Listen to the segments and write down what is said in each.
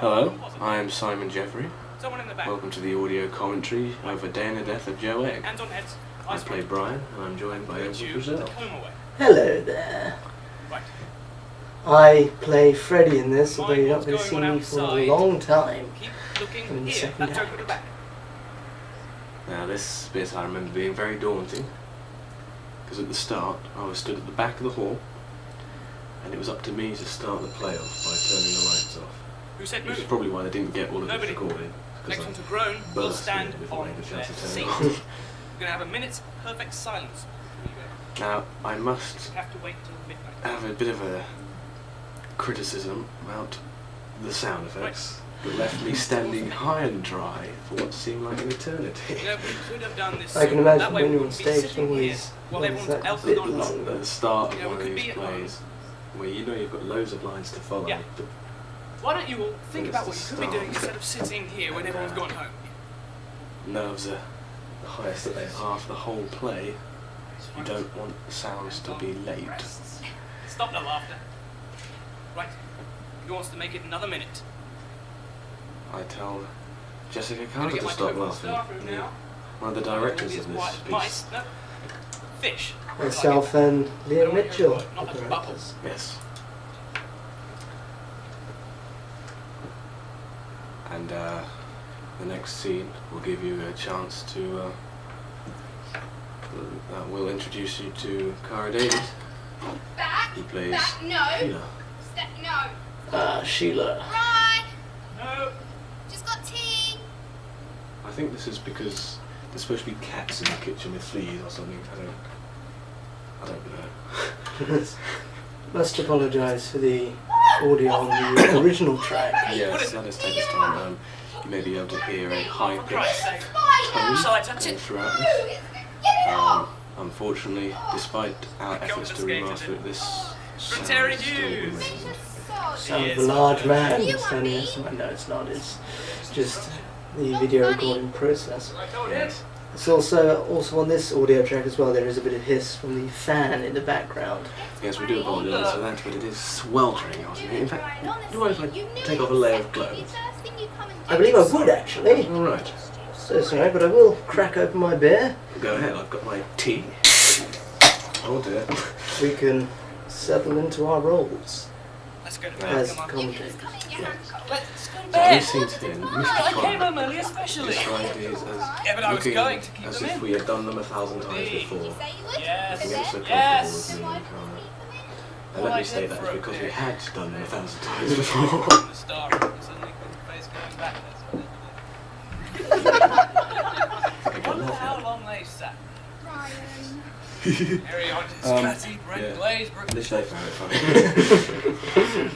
Hello, I am Simon Jeffrey. Someone in the back. Welcome to the audio commentary over Day and the Death of Joe Egg. Hands on heads. I play Brian, and I'm joined by Uncle Brazil. Hello there. Right. I play Freddy in this, although you're not going to What's see going on me for a outside? long time. Keep looking In the here. second That's over the back. Now this bit I remember being very daunting, because at the start I was stood at the back of the hall, and it was up to me to start the play off by turning the lights off. Who said Which is move? probably why they didn't get all of it Nobody. recorded, Next because one to I groan will burst stand in before I on had a their chance to turn seat. it We're off. going to have a minute's perfect silence. Now I must You have to wait till midnight. have a bit of a criticism about the sound effects that left me standing high and dry for what seemed like an eternity. You know, we could have done this. I can soon. imagine That way when we you're on wouldn't be stage, sitting here always while there's everyone that else bit is on long. At the start You know, of one we of could these be at home. plays, where you know you've got loads of lines to follow, Yeah. but Why don't you all think It's about the what you could be start. doing instead of sitting here when everyone's gone home? nerves are the highest that they are for the whole play. You don't want the sounds to be late. Stop the laughter. Right. Who wants to make it another minute? I tell Jessica I'm gonna Carter get to my stop coat from the laughing. staff room now. One of the directors of It's white this mice. piece. No. Fish. Myself and Liam Mitchell, Not the like a directors. Yes. And the next scene will give you a chance to. We'll introduce you to Cara Davies. Back. He plays Back. No. Sheila. No. Sheila. Right. No. Just got tea. I think this is because there's supposed to be cats in the kitchen with fleas or something. I don't know. Must apologise for the audio on the original track. Yes, let us take this time. You may be able to hear a high For Christ's pitched sake. tone Shall I touch all it? throughout this. Unfortunately, despite our efforts to remaster it, this sound Terry still Hughes. remains. Sound of a large man standing next to me. No, it's not. It's just the video recording process. Yes. It's also on this audio track as well. There is a bit of hiss from the fan in the background. Yes, we do apologise for that, but it is sweltering out here. In fact, do you mind if I take off a layer of clothes? I believe I would actually. All right. So sorry, but I will crack open my beer. Go ahead. I've got my tea. Oh dear. We can settle into our roles Let's go to bed. as Come on. commentators. Let's go to So bed. these scenes here, Mr. I came Fry home early especially. described these as Yeah, but I was looking going to keep as them if in. we had done them 1,000 times before. Yes. We were so comfortable Yes. with me and Cara. And Well, let I me say did that for is a because we bit. had done them 1,000 times before. From the start, and suddenly the face going back. That's what it is. I wonder how long they sat. Harry on his fatty, Brent yeah. Glaze, Brooke. This they found it funny.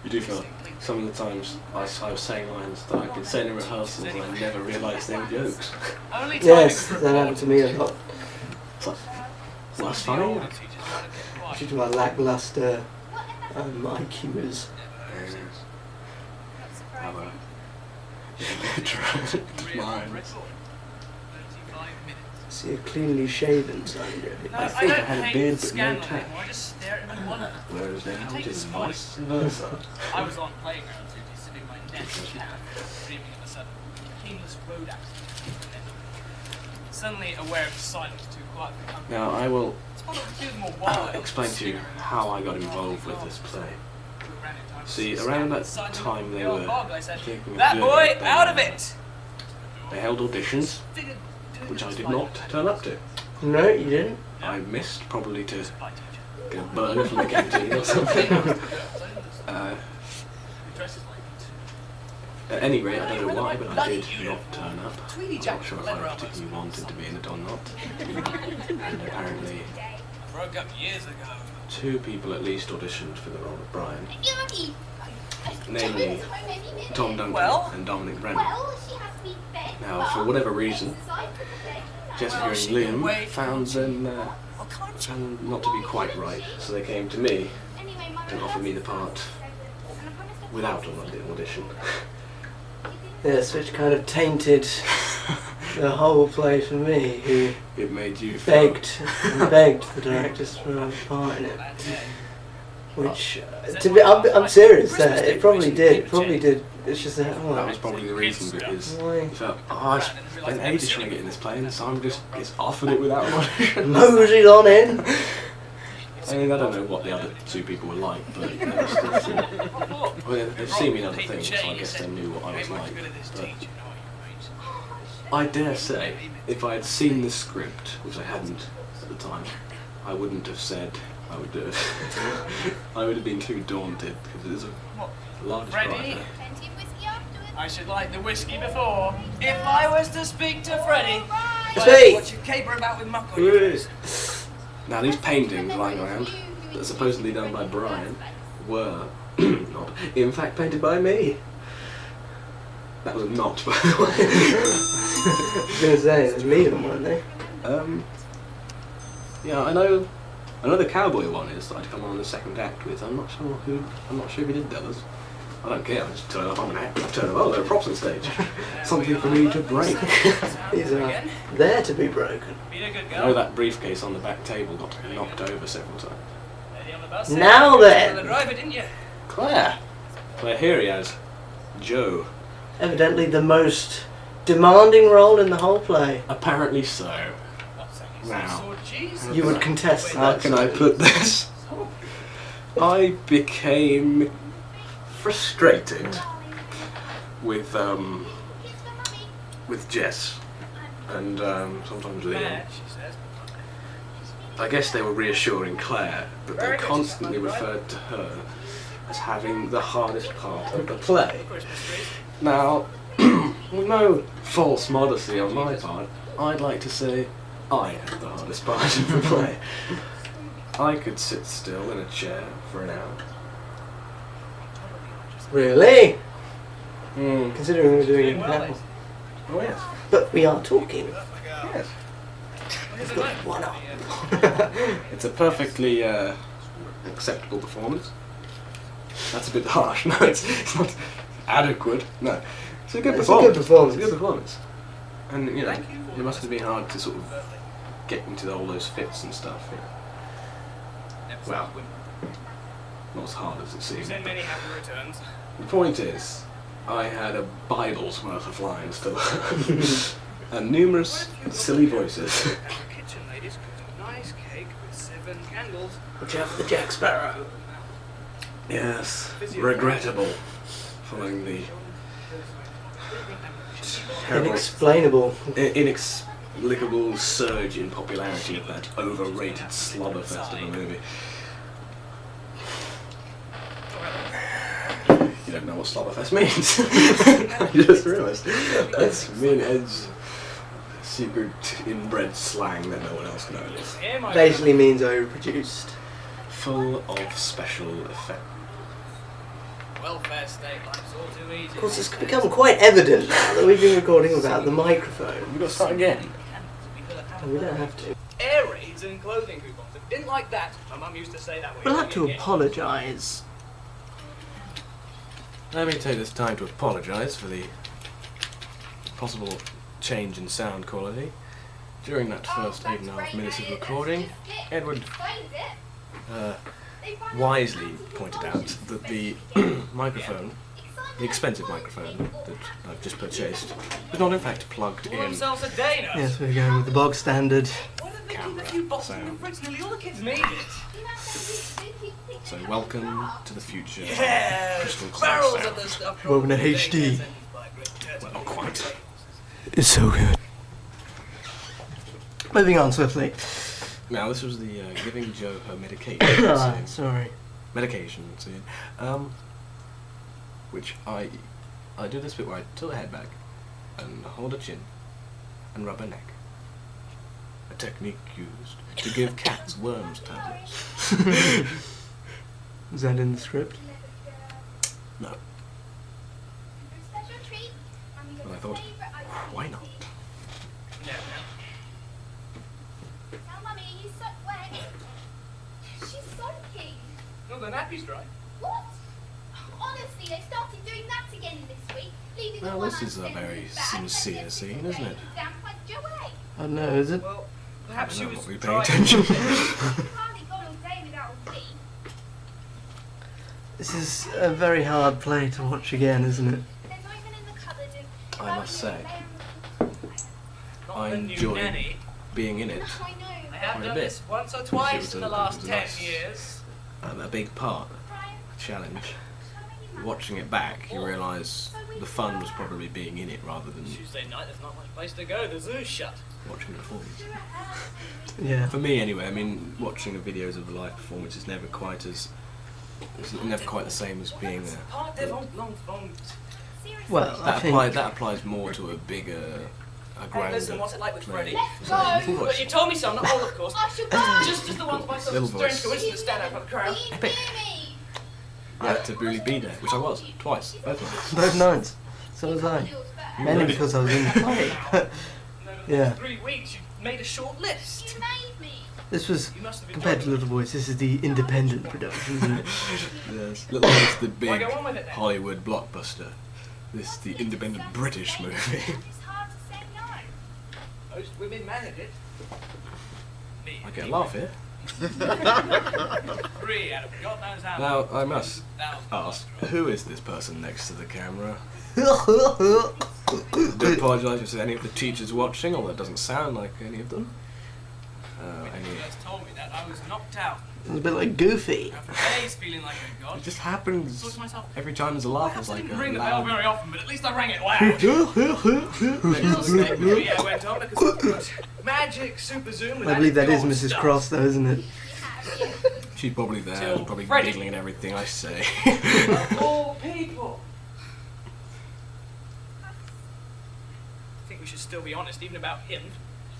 You do feel some of the times I was saying lines that I've been saying in rehearsals and I never realised they were jokes. Only Yes, timing that happened to me a lot. It's like, well, that's Some of the funny. older teachers might have kept quiet. Due to my lackluster IQs. How illiterate Real minds. record. 35 minutes. See a cleanly shaven Simon Jeffrey. No, I think I don't had a hate beard but no scandal tact. anymore. I just stare at him and wonder. Whereas now Take it is this morning. vice versa. I was on playground duty, sitting my neck dreaming of a sudden painless road accident. And then suddenly aware of the silence too quiet for comfort. Now I will It's one of the few more wild. explain to you how I got involved with this play. See, around that time they were thinking of That doing boy, it, out of it! They held auditions, which I did not turn up to. No, you didn't. I missed probably to get a burger from the canteen or something. At any rate, I don't know why, but I did not turn up. I'm not sure if I particularly wanted to be in it or not. And apparently, Broke up years ago. 2 people at least auditioned for the role of Brian, namely Tom Duncan Well? and Dominic Brennan. Now, for whatever reason, Jessica and Liam found them not to be quite right, so they came to me and offered me the part without an audition. Yes, which kind of tainted the whole play for me, who It made you feel begged and begged the directors for a part in it. Which, to be, I'm serious. Christmas It probably did. It decorations probably came did. It's just that. Oh, That was probably the reason, because why? he felt, I spent ages trying to get in this plane, so I'm just offered it without an audition. Moseyed on in. I mean, I don't know what the other two people were like, but they were still well, they've seen me in other things, so I guess they knew what I was like. But I dare say, if I had seen the script, which I hadn't at the time, I wouldn't have said I would do it. I would have been too daunted, because it is a large Ready? project. Plenty of whiskey afterwards. I should like the whiskey before. If I was to speak to Freddie, Speak. what you caper about with muck on your face. Now, these paintings lying around, that are supposedly done by Brian, were not, in fact, painted by me. That was a not, by the way. I was gonna say, they'd leave them, weren't they? Yeah, I know the cowboy one is that I'd come on in the second act with. I'm not sure if he did the others. I don't care, I just turn up, I'm an actor, I turn up, oh, there are props on stage. Something for me to break. These are there to be broken. Be a good I know girl. that briefcase on the back table got knocked over several times. Lady on the bus. Now You then. were the driver, didn't you? Claire! Claire, here he has Joe. Evidently the most demanding role in the whole play. Apparently so. What's that? Now. Sword cheese? You would contest How that. can I put this? I became frustrated with Jess and sometimes Liam. Mad, she says. I guess they were reassuring Claire, but they constantly referred to her as having the hardest part of the play. Christmas trees. Now, with no false modesty on my part, I'd like to say I had the hardest part of the play. I could sit still in a chair for an hour. Really? Mm. Considering we're doing it Well, now. Daisy. Oh yes. But we are talking. Yes. Here's a Good note. one up. It's a perfectly acceptable performance. That's a bit harsh. No, it's not adequate. No, it's a good It's a performance. good performance. It's a good performance. And you know, Thank you for it must have been hard to sort of get into all those fits and stuff. You know. Never Well. stop women. Not as hard as it You seems. send many happy returns. The point is, I had a Bible's worth of lines to learn, and numerous silly voices. Our kitchen ladies cooked a nice cake with 7 candles. Would you have the Jack Sparrow? Yes, regrettable, following the terrible, Inexplainable. inexplicable surge in popularity of that overrated slobberfest of a movie. You don't know what slobberfest means. You just realised. That's me and Ed's secret inbred slang that no one else knows. Here, my Basically means overproduced. Full of special effect. welfare state life's all too easy. Of course, it's become quite evident now that we've been recording without the microphone. We've got to start again. And we don't have to. Air raids and clothing coupons. If you didn't like that, my mum used to say that way. We'll have to apologise. Let me take this time to apologise for the possible change in sound quality. During that first 8.5 minutes of recording, Edward wisely pointed out that the microphone, the expensive microphone that I've just purchased, was not in fact plugged Pour in. themselves a day now. Yes, we're going with the bog standard. Why don't they keep Camera a few bottles sound. in the fridge? Nearly all the kids need it. So welcome to the future. Yeah, Crystal clear barrels sound. of the stuff. Welcome to probably HD. being sent by Great Britain. Well, not quite. It's so good. Moving on swiftly. Now this was the giving Joe her medication Ah, scene. sorry. Medication scene. Which I do this bit where I tilt her head back and hold her chin and rub her neck. A technique used to give cats worms tablets. Is that in the script? No. But I thought, why not? Yeah. Tell Mummy you suck wet. She's sulking. No, the nappy's dry. What? Honestly, they started doing that again this week. Leaving Well, the one this is a upstairs very in the bag and sincere then scene, the isn't it? damp like Joey. I don't know, is it? Well, perhaps I she don't was know, were you paying trying attention? Hardly gone all day without a wee. This is a very hard play to watch again, isn't it? They're not even in the cupboard. I must say, Not I the new enjoy nanny. being in it. I know. I have quite a done bit. this once or It twice was in a- the last it was a 10 nice- years. A big part, Brian, a challenge. show me your Watching it back, you realise the fun was probably being in it rather than Tuesday night, there's not much place to go. The zoo's shut. watching the performance. Yeah. For me, anyway, I mean, watching the videos of a live performance is never quite as, it's never quite the same as being there. Part des l'enfant. seriously. Well, I think That applies more to a bigger, a Right, grander. listen, what's it like with play. Freddie? Let's Sorry, go. little But you voice. told me so, not all, of course. I should go. Just as the ones by some Little strange voice. coincidence stand out from the crowd. Please Epic. hear me. I had to really be there, which I was, twice, both nights. both nights. So was I. Feels better. Mainly because I was in the play. Over the Yeah. 3 weeks, you made a short list. You made me. This was, You must have compared to enjoyed Little Voice, this is the independent production, isn't it? Yes. Little Voice, the Why big go on with it then? Hollywood blockbuster. This is the independent British movie. It's hard to say no. Most women manage it. Me. I get a laugh here. 3 out of God knows how Now, many. I must 1,000 ask, who is this person next to the camera? A Do apologise if there's any of the teachers watching, although it doesn't sound like any of them. When you first told me that, I was knocked out. bit like Goofy. After days feeling like a god. It just happens Thought to myself, every time there's a laugh. perhaps It's I like didn't a ring the bell loud. very often, but at least I rang it loud. Maybe I went on because of course, magic, super zoom. and I believe that is gold Mrs. stuff. Cross, though, isn't it? She's probably there, Till probably Freddie. giggling at everything I say. Of all people. I think we should still be honest, even about him.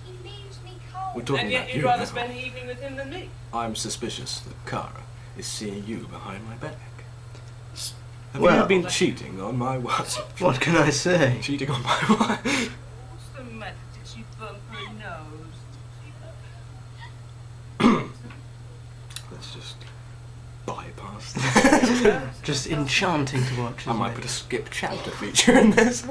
He leaves me cold. We're talking And yet about you'd you rather now. spend the evening with him than me. I'm suspicious that Kara is seeing you behind my back. Have Well- you been cheating on my wife? What can I say? Cheating on my wife? What's the matter? Did she bump her nose? Let's just bypass that. Just enchanting to watch, I isn't might it? put a skip chapter feature in this.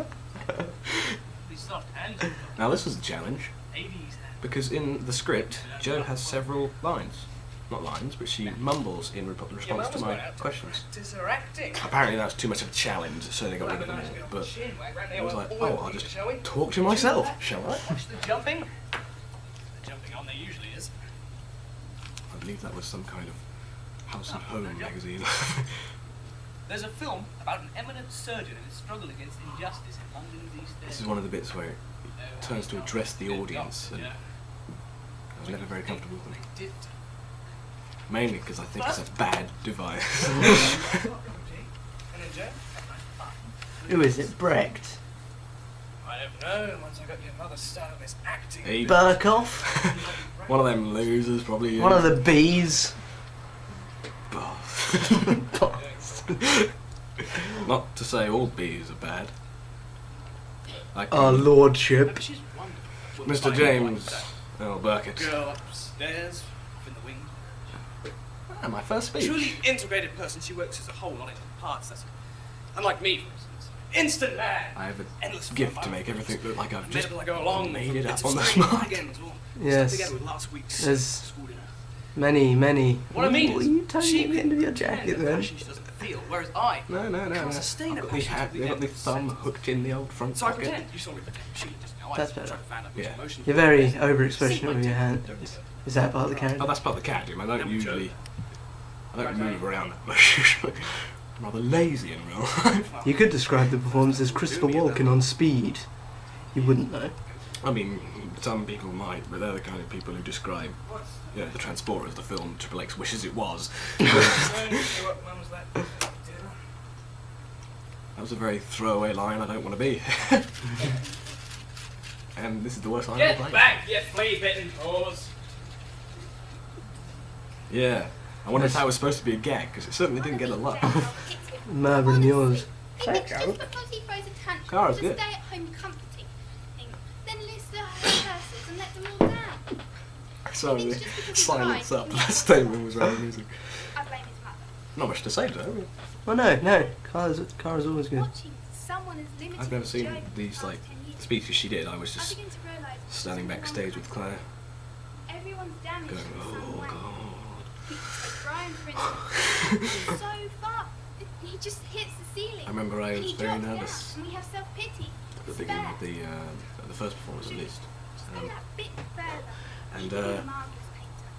These soft hands. Now this was a challenge, 80s hands. because in the script, Jo has several lines. Not lines, but she mumbles in response to my questions. Practice her acting. Apparently that's too much of a challenge, so they got rid of them all. But I was like, oh, I'll just talk to myself, shall I? Watch the jumping. The jumping on there usually is. I believe that was some kind of House and Home magazine. There's a film about an eminent surgeon and his struggle against injustice in London's East End. This is one of the bits where it turns to address the audience, and I was never very comfortable with them. They did. Mainly because I think it's a bad device. And then Joe, Who is it? Brecht? I don't know. Once I got your mother started this acting. Hey, Burkoff? one of them losers, probably. One of the bees? Not to say all bees are bad. Like Our lordship. She's wonderful. Mr. James Earl Burkett. Girl upstairs, up in the wing. Ah, my first speech. Truly integrated person. She works as a whole, not in parts. That's unlike me, for instance. Instant man. I have a Endless gift fun. to make everything look like I've just Just go along. made it Bits up of on the string spot. again, all Yes. stuck together with last week's There's school dinner. many. What I mean Ooh, is, are you tucking she it at the end of your can jacket command a then? passion she doesn't feel, whereas I No, no. can't sustain I've a got the passion hat, to the I've got end the of the thumb sentence. hooked in the old front So I pocket. pretend you saw me pretend. She just know I That's try better. to fan up which Yeah. emotion. You're very overexpressionate with your hand. Is that part of the character? Oh, that's part of the character. I don't move around that much usually. I'm rather lazy in real life. You could describe the performance as Christopher Walken on speed. You wouldn't though. I mean, some people might, but they're the kind of people who describe, you know, the Transporters, the film Triple X wishes it was. That was a very throwaway line. I don't want to be. And this is the worst line I've Get played. back, you flea-bitten paws. Yeah. I wonder if that was supposed to be a gag, because it certainly didn't get a laugh. Mervyn yours. If it's just because he throws a tantrum, Cara's just good. stay at home comforting him. Then list the curses and let them all down. Sorry, It's the just because he's silence alive. up. That statement was rather amusing. I blame his mother. Not much to say, though. Oh no. Cara's always good. Watching someone as limited I've never as seen Joe for the these, past like, 10 years. speeches she did. I was I just begin to realise standing backstage with Claire, everyone's damaged going, in some oh, way. God. Brian, for instance, is so far. he just hits the ceiling. I remember I and was he very drops down, nervous and we have self-pity. at the beginning of the first performance, at least. Just go that bit further. And Even the marvelous painter.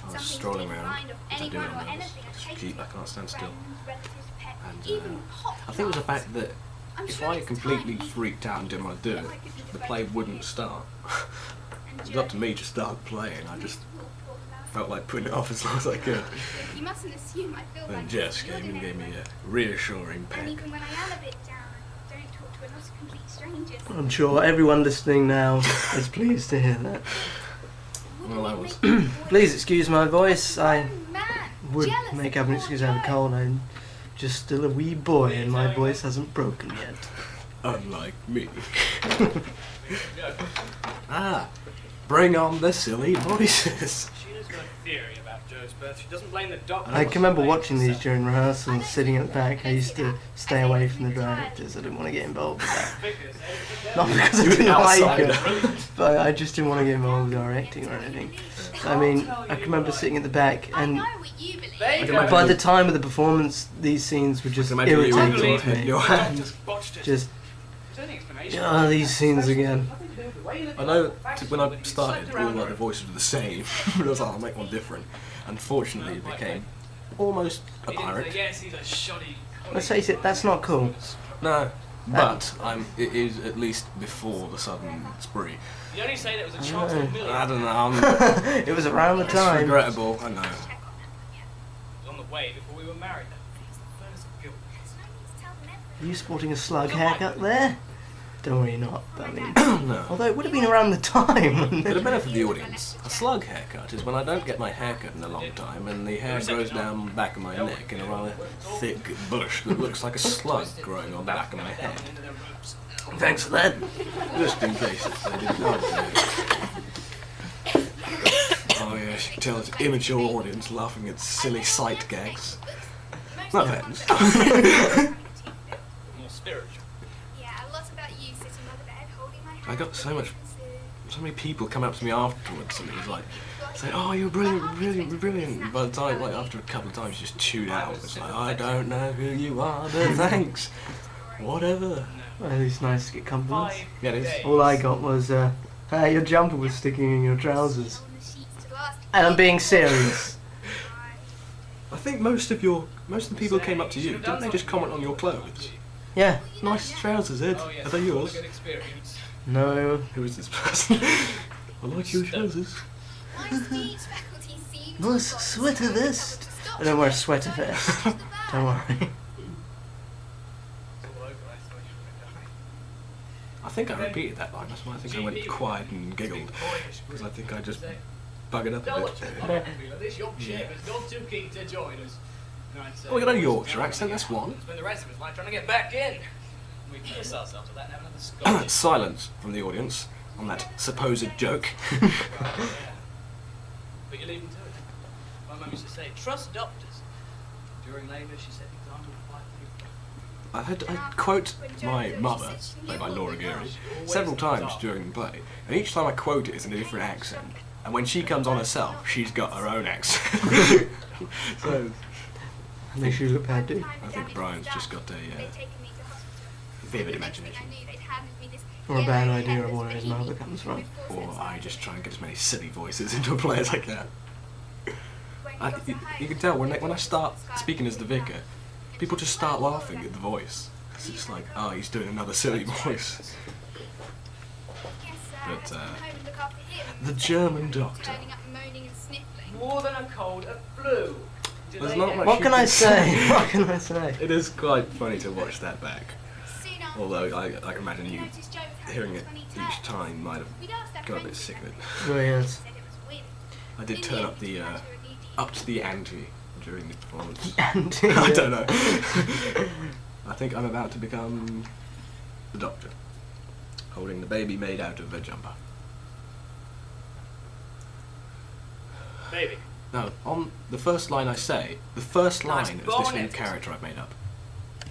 I was Something strolling to be in around, mind of which I do anyone when or I'm nervous. anything Just occasionally. keep, I can't stand still. Friends, relatives, pets, And even hot I think it was the flowers. fact that I'm if sure I it's completely time freaked out and didn't want to do that it, might give you the the play best wouldn't feeling. start. And It was up to me to start playing. I just felt like putting it off as long as I could. You mustn't assume I feel Then like Jess you're came and the gave me next a reassuring one. peck. And even when I am a bit down, I don't talk to a lot of complete strangers. I'm sure everyone listening now is pleased to hear that. Well, I was. Please excuse my voice. I Man, would jealous make of up an poor excuse I have a Joe. cold. I'm just still a wee boy and my voice hasn't broken yet. Unlike me. Bring on the silly voices. Sheena's got a theory about Joe's birth. She doesn't blame the doctor. I can remember watching these during rehearsals, sitting at the back. I used to stay away from the directors. I didn't want to get involved with that. Not because I You're an didn't like outsider. it, but I just didn't want to get involved with directing or anything. I mean, I can remember sitting at the back, I and know what you believe. They can imagine by you- the time of the performance, these scenes were just I can imagine you irritating with to me. your hands. Just, There's any explanation. these scenes again. I know when I started, all like the voices were the same. But I was like, I'll make one different. Unfortunately, it became almost a pirate. Yes, he's a shoddy. Let's face it, that's not cool. No, but it is at least before the sudden spree. You only say that was a chance in a million. I don't know. It was around the It's time. regrettable. I know. It was on the way before we were married. It's the furnace of guilt. Are you sporting a slug haircut there? Don't worry, you're not. I mean, No. although it would have been around the time. For the benefit of the audience, a slug haircut is when I don't get my hair cut in a long time and the hair grows down the back of my neck in a rather thick bush that looks like a slug growing on the back of my head. Thanks for that. Just in case they didn't know. Oh yes, you can tell it's an immature audience laughing at silly sight gags. No offense. More spiritual. Yeah, a lot about you sitting by the bed, holding my hand. I got so many people come up to me afterwards and it was like, say, oh, you're brilliant, brilliant, brilliant. And by the time, like after a couple of times, you just tune out. It's like, I don't know who you are, but thanks. Whatever. Well, it's nice to get compliments. Yeah, it is. All I got was, your jumper was sticking in your trousers. And I'm being serious. I think most of the people who came up to you, didn't they just comment on your clothes? Yeah. Nice trousers, Ed. Oh, yes. Are they yours? Good experience. No. Who is this person? I like your trousers. Nice sweater vest. I don't wear a sweater vest. Don't worry. I think I repeated that line. That's why I think I went quiet and giggled. Because I think I just buggered up a bit. This Yorkshire has gone too keen to join us. Oh, we got a Yorkshire accent, that's one. Spend the rest of his life trying to get back in. We piss ourselves to that and have another Scottish. Silence from the audience on that supposed joke. But you leave him to it. My mum used to say, trust doctors. During labour, she set the example of five people. I quote my mother, played by Laura Geary, several times during the play, and each time I quote it, it's in a different accent. And when she comes on herself, she's got her own accent. So, Makes you look bad, dude. I think Brian's just got a vivid imagination. Or a bad idea of where his mother comes from. Or I just try and get as many silly voices into a play as I can. You can tell when I start speaking as the vicar, people just start laughing at the voice. It's just like, oh, he's doing another silly voice. But, the German doctor. More than a cold, a flu. Do There's they not have- much What you can I say? What can I say? It is quite funny to watch that back. Although I can imagine you hearing it each time might have got a bit sick of it. Oh, yes. I did turn up to the ante during the performance. And I don't know. I think I'm about to become the doctor, holding the baby made out of a jumper. Baby. No, on the first line I say, the first line Nice of this new bonnet. character I've made up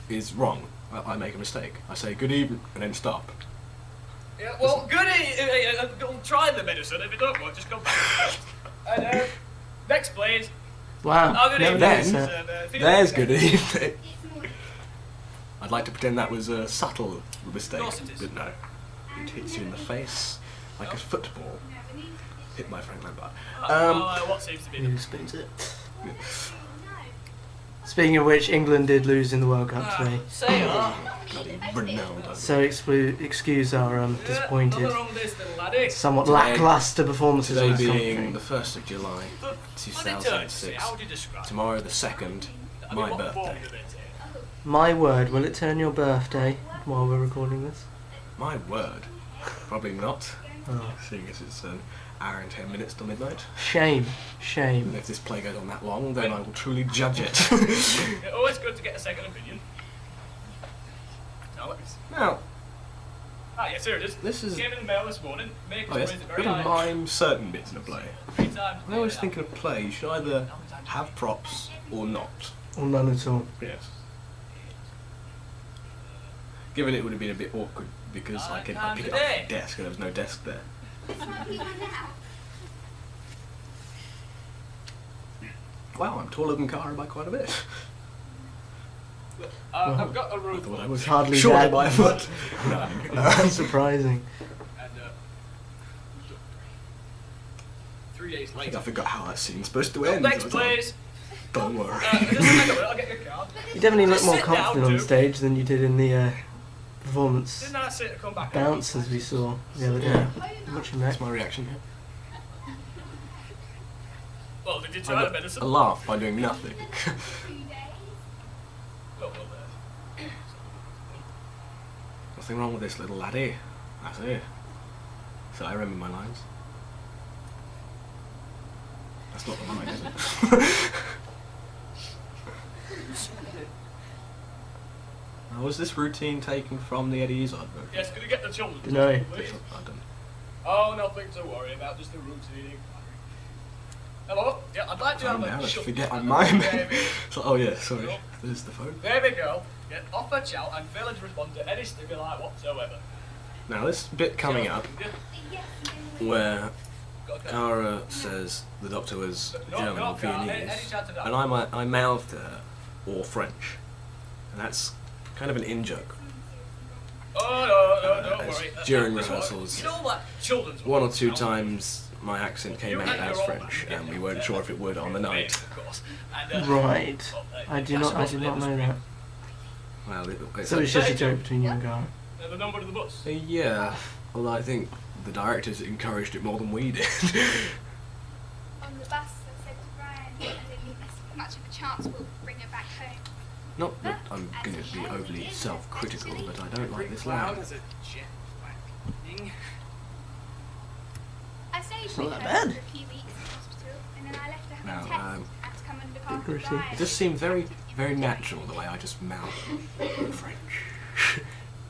is wrong. I make a mistake. I say good evening and then stop. Yeah, well, try the medicine. If it don't work, just go back. And, next, please. Wow. Oh, good Never evening. noticed Then- that. There's good evening. It's morning. I'd like to pretend that was a subtle mistake, Of course it is. but no. It hits you in the face like a football. Hit by Frank Lampard. What seems to be Who spins it? Speaking of which, England did lose in the World Cup today. Say Bloody Ronaldo. So excuse our disappointed, Nothing wrong with this, little laddie. somewhat Today- lacklustre performances Today of this being country. the 1st of July, But on the turn, 2006. how would you describe it? Tomorrow the 2nd, I mean, my what form birthday. of it here? My word, will it turn your birthday while we're recording this? My word. Probably not. Oh. Seeing as it's an hour and 10 minutes till midnight. Shame, And shame. if this play goes on that long, then I will truly judge it. Yeah, always good to get a second opinion. Now, let me see. Now, Ah, yes, here it is. This is- Came in the mail this morning. Make oh yes, it very gotta high. mime certain bits in a play. 3 times. I always think in a play you should either have props or not. Or none at all. Yes. Given it would have been a bit awkward because I pick it up from the desk and there was no desk there. Wow, I'm taller than Cara by quite a bit. I've got a I roof. thought I was Hardly shorter that. by a foot. No. Surprising. And 3 days I think later. I forgot how that scene's supposed to Up end. next, so I thought, please. don't worry. Just a minute, I'll get your card. You definitely look Just more sit down, confident on dude. stage than you did in the performance Didn't I say to come back? bounce as we saw the other day. Yeah. Watching that. That's my reaction here. Well, did you I try the got medicine? a laugh by doing nothing. Well, Nothing wrong with this little laddie. That's it. So I remember my lines. That's not the line, is it? Now, was this routine taken from the Eddie Izzard book? yes, could you get the children? No. Please? I don't. Oh, nothing to worry about, just the routine. Hello? Yeah, I'd like to Calm have down, a I shut forget I'm up, miming. baby. So, oh yeah, sorry. There's the phone. Baby girl, get off her chow and fail to respond to any stimuli whatsoever. Now this bit coming up where Cara says the doctor was German or Viennese, and I mouthed to her, or French, and that's kind of an in-joke. Oh, no, don't as worry. during That's all right. rehearsals, You know what? Children's one or books two now. times my accent came out as French, and we weren't sure if it would on the night. Of course. And, Right. I did not know that. Well, it's So it's just a joke between you and Gara. The number of the bus. yeah, although I think the directors encouraged it more than we did. On the bus, I said to Brian, I don't think there's much of a chance we'll bring her back home. Not that I'm going to be overly self-critical, but I don't like this Loud lad. as a jet whacking. I stayed It's with not her that bad. for a few weeks in hospital, and then I left her No, for a test and to come and look after gritty. Brian. It just seemed very, very natural the way I just mouthed French. A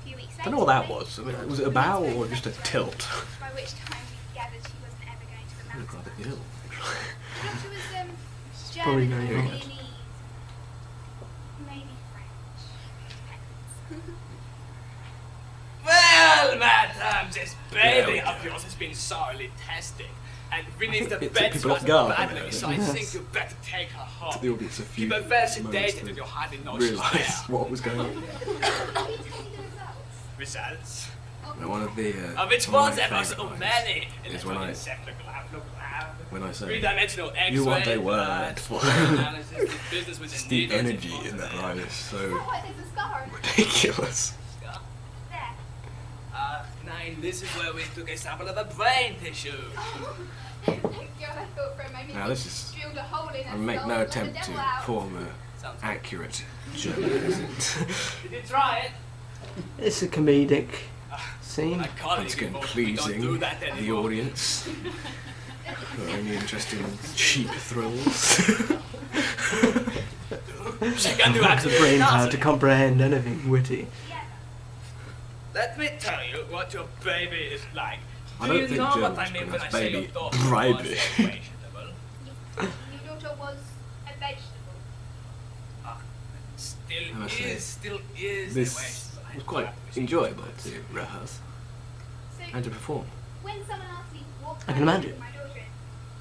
few weeks I don't know what that later, was. I mean, was it a bow or just a tilt? by which time we gathered she wasn't ever going to the I look mountain. rather ill. The doctor was probably German or very hot. Viennese, maybe French. Well, madam, this baby Yeah, of yours has been sorely tested. And I Vinny's think the it took bed people off smells guard, badly, didn't it? so I Yes. think you better take her home. To the audience, a few Keep her very moments sedated to and you'll hardly know she's realise there. what was going on. Can you tell me the results? Results? Now, one of the Of which one of ones my ever so favourite lines many in is the when I 20th century when I say three-dimensional X-ray. you want a word for analysis, this business with just the energy in that line is so Oh, what, there's a scar on it. ridiculous. There. Nine, this is where we took a sample of the brain tissue. Oh, thank God, I thought for a moment Now you this is drilled a hole in her I make skull no and let the attempt to devil out. form a Sounds accurate German accent. Did you try it? It's a comedic scene. I can't Once again, we don't pleasing do that the anymore. audience. Not only interested in cheap thrills. She can do The absolutely brain power to nothing. comprehend anything witty. Yeah. Let me tell you what your baby is like. I Do don't you think know what Germans I mean when I pronounce say baby your daughter baby. was a vegetable? Your daughter was a vegetable. Still I must say, is a This vegetable. was quite enjoyable to rehearse So, and to perform. when someone asks me what I can imagine. my daughter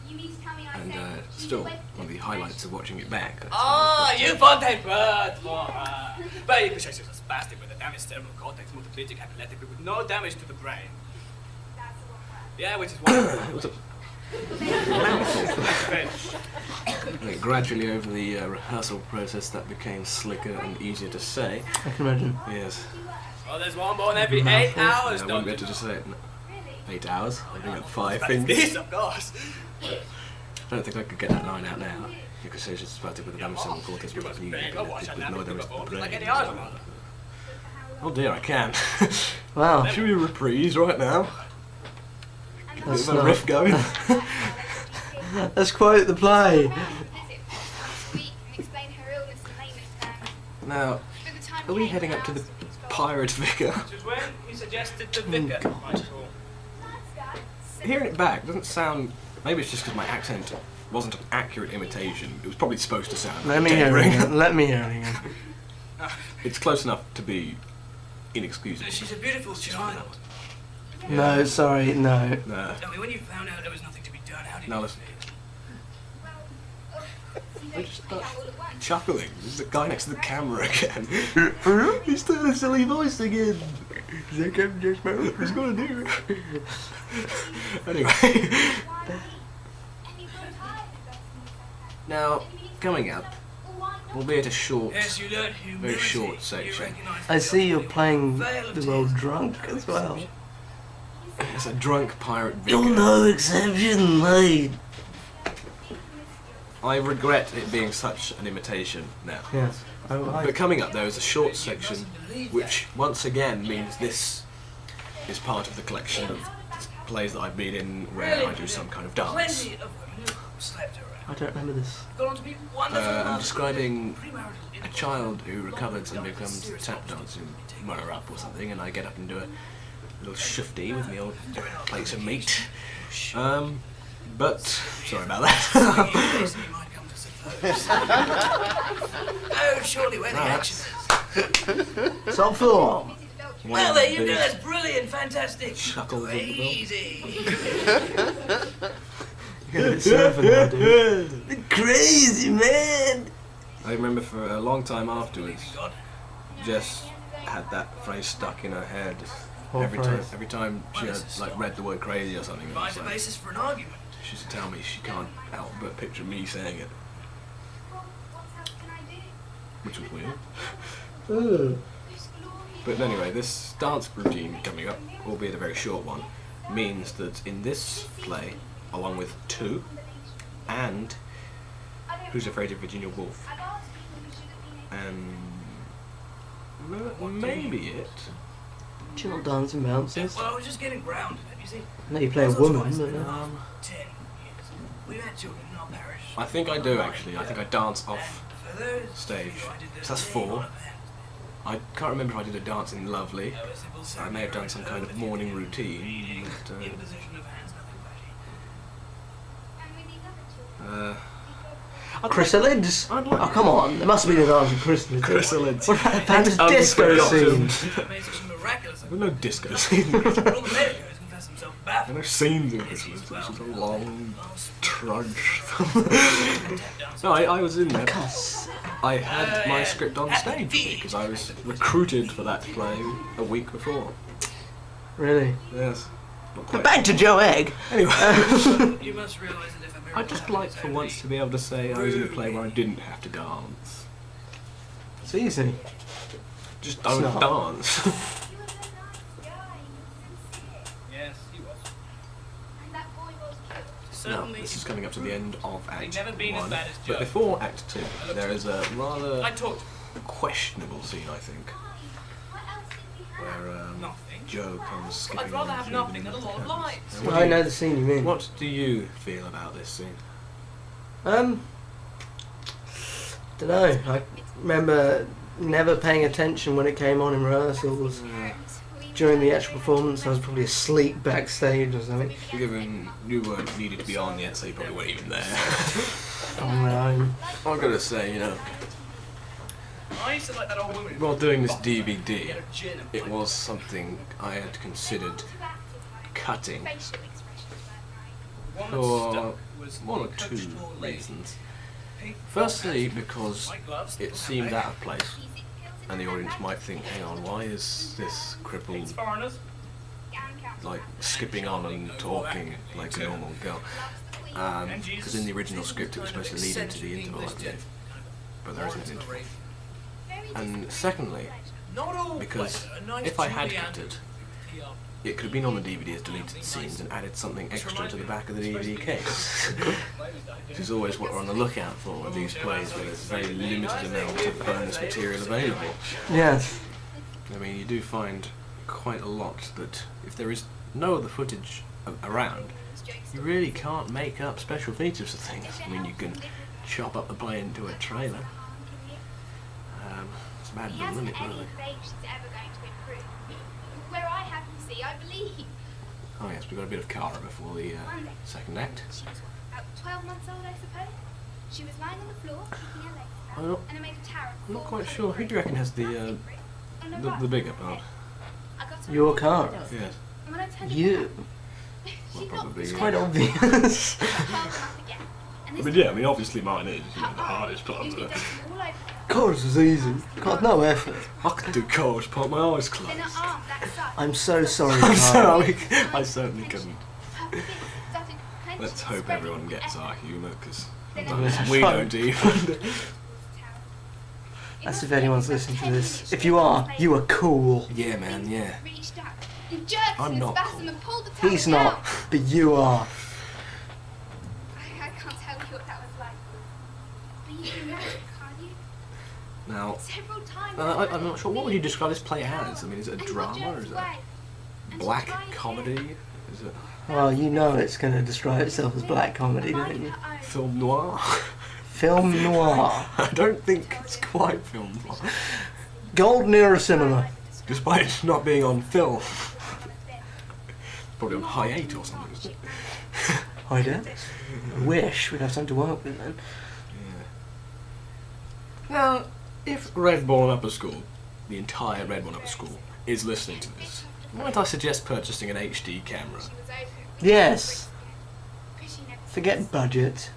is, And still one of the highlights of watching it back. Ah, you bought a bird for her. But you could say she was a spastic with a damaged cerebral cortex, multiplegic, epileptic, but with no damage to the brain. Yeah, which is why. It was a And gradually over the rehearsal process that became slicker and easier to say. I can imagine. Yes. Well, there's one born every 8 hours, I don't wouldn't be you able to know? just say it. No. 8 hours? I think at 5 That's fingers. this, of course. I don't think I could get that line out now. You could say she's spastic with a damaged cerebral cortex, You must with bang or watch and no never damage give to up the like brain. any other one. Oh dear, I can. Wow. Should we reprise right now? That's Bit of a riff going. Let's quote the play. Now, are we heading up to the Pirate Vicar? Which is when he suggested the vicar. God. Right, cool. Hearing it back doesn't sound. Maybe it's just because my accent wasn't an accurate imitation. It was probably supposed to sound. Let me hear it Ring. again. Let me hear it again. It's close enough to be inexcusable. She's a beautiful child. No, sorry, no. Nah. Tell me, when you found out there was nothing to be done, how did Now you listen. I just start chuckling. This is the guy next to the camera again. He's doing a silly voice again. He's gonna do it. Anyway, now coming up, albeit a short, Yes, you learned humility. very short You section. recognized I see you're the playing veil of the role tears. drunk as well. It's a drunk pirate You're vicar. no exception, mate. I regret it being such an imitation now. Yes. But coming up there is a short section, which once again means this is part of the collection of plays that I've been in where I do some kind of dance. Plenty of women who slept around. I don't remember this. Gone on to be wonderful I'm mothers. describing Premarital a child who recovers and becomes tap dancing runner-up or something, and I get up and do a little shifty with my old plates of meat. But sorry about that. You might come to suppose. Oh, surely where the action is. Top floor. Well, there you go. That's brilliant, fantastic. Chuckle with the bell. Easy. You're gonna be surfing now, dude. Crazy, man. I remember for a long time afterwards, God. Jess had that phrase stuck in her head. What Every phrase? time she had like read the word crazy or something, it was Find a like, basis for an argument. she used to tell me she can't help but picture me saying it, which was weird. Ooh. But anyway, this dance routine coming up, albeit a very short one, means that in this play, along with 2 and Who's Afraid of Virginia Woolf, and maybe it. Do you not dance and bounces? Well, I was just getting grounded. You see, I know you play a woman, but 10 years. We've had children in our parish. I think I do actually. I think I dance And off for those stage. who I did this So that's thing 4. on a band. I can't remember if I did a dance in Lovely. That was simple I may have done some kind of morning routine. But, imposition of hands, nothing flashy. Chrysalids? I'd like- Oh, come on. There must have been a dance of chrysalids. Chrysalids. What about a band of I've disco forgotten. scene? Made such a miraculous There were no disco scenes. All the Americans confess themselves There baffled. were no scenes in Christmas. It was just a long trudge. No, I was in there. Cuss. I had my script on stage because I was recruited for that play a week before. Really? Yes. Not quite. Back to Joe Egg. Anyway, You must realize that if a miracle I'd just like for once to be able to say I was in a play where I didn't have to dance. It's easy. Just don't not. dance. Yes, he was. Now, Certainly. this is coming up to the end of They've Act never been as 1. bad as But Joe. before Act 2, there is a rather I talked questionable scene, I think, where nothing. Joe comes skipping I'd rather have through nothing the than a lot of house. lights. And what do I you- know the scene you mean. What do you feel about this scene? Dunno. I remember never paying attention when it came on in rehearsals. During the actual performance, I was probably asleep backstage or something. Given you weren't needed to be on yet, so you probably weren't even there. On my own. I've got to say, you know, I used to like that old woman. while doing this He DVD, had a gin and it was something I had considered cutting for one or two reasons. Firstly, because it seemed out of place, and the audience might think, hang on, why is this crippled like skipping on and talking like a normal girl? Because in the original script it was supposed to lead into the interval, I believe, but there isn't an interval. And secondly, because if I had cut it could have been on the DVD as deleted scenes and added something extra to the back of the DVD case. Which is always what we're on the lookout for with these plays, where there's very limited amount of bonus material available. Yes. I mean, you do find quite a lot that if there is no other footage around, you really can't make up special features of things. I mean, you can chop up the play into a trailer. It's bad, isn't it, really? I believe. Oh yes, we've got a bit of Cara before the second act. She was about 12 months old, I suppose. She was lying on the floor, kicking her legs I'm about, not, and I made a tower. I'm not quite sure. Who do you reckon has the bigger part? Your Cara. Yes. You. Well, probably. It's quite obvious. But yeah, I mean, obviously mine is the hardest part. Cara's is easy. God, no effort. I could do Cara's part, my eyes closed. I'm so sorry, I'm Cara. sorry, I certainly couldn't. Let's hope everyone gets our humour, because we don't even. That's if anyone's listening to this. If you are cool. Yeah, man, yeah. I'm not cool. He's not, but you are. I can't tell you what that was like. But you can imagine, can't you? Now, Several times. I'm not sure. What would you describe this play as? I mean, is it a drama or is it a black comedy? Is it Well, you know it's going to describe itself as black comedy, don't you? film noir? Film noir. I don't think it's quite film noir, Golden era cinema. despite not being on film. Probably on high 8 or something, isn't it? I do. I wish we'd have something to work with then. Yeah. Now, if Redbourne Upper School, the entire Redbourne Upper School, is listening to this, might I suggest purchasing an HD camera? Yes. Forget budget.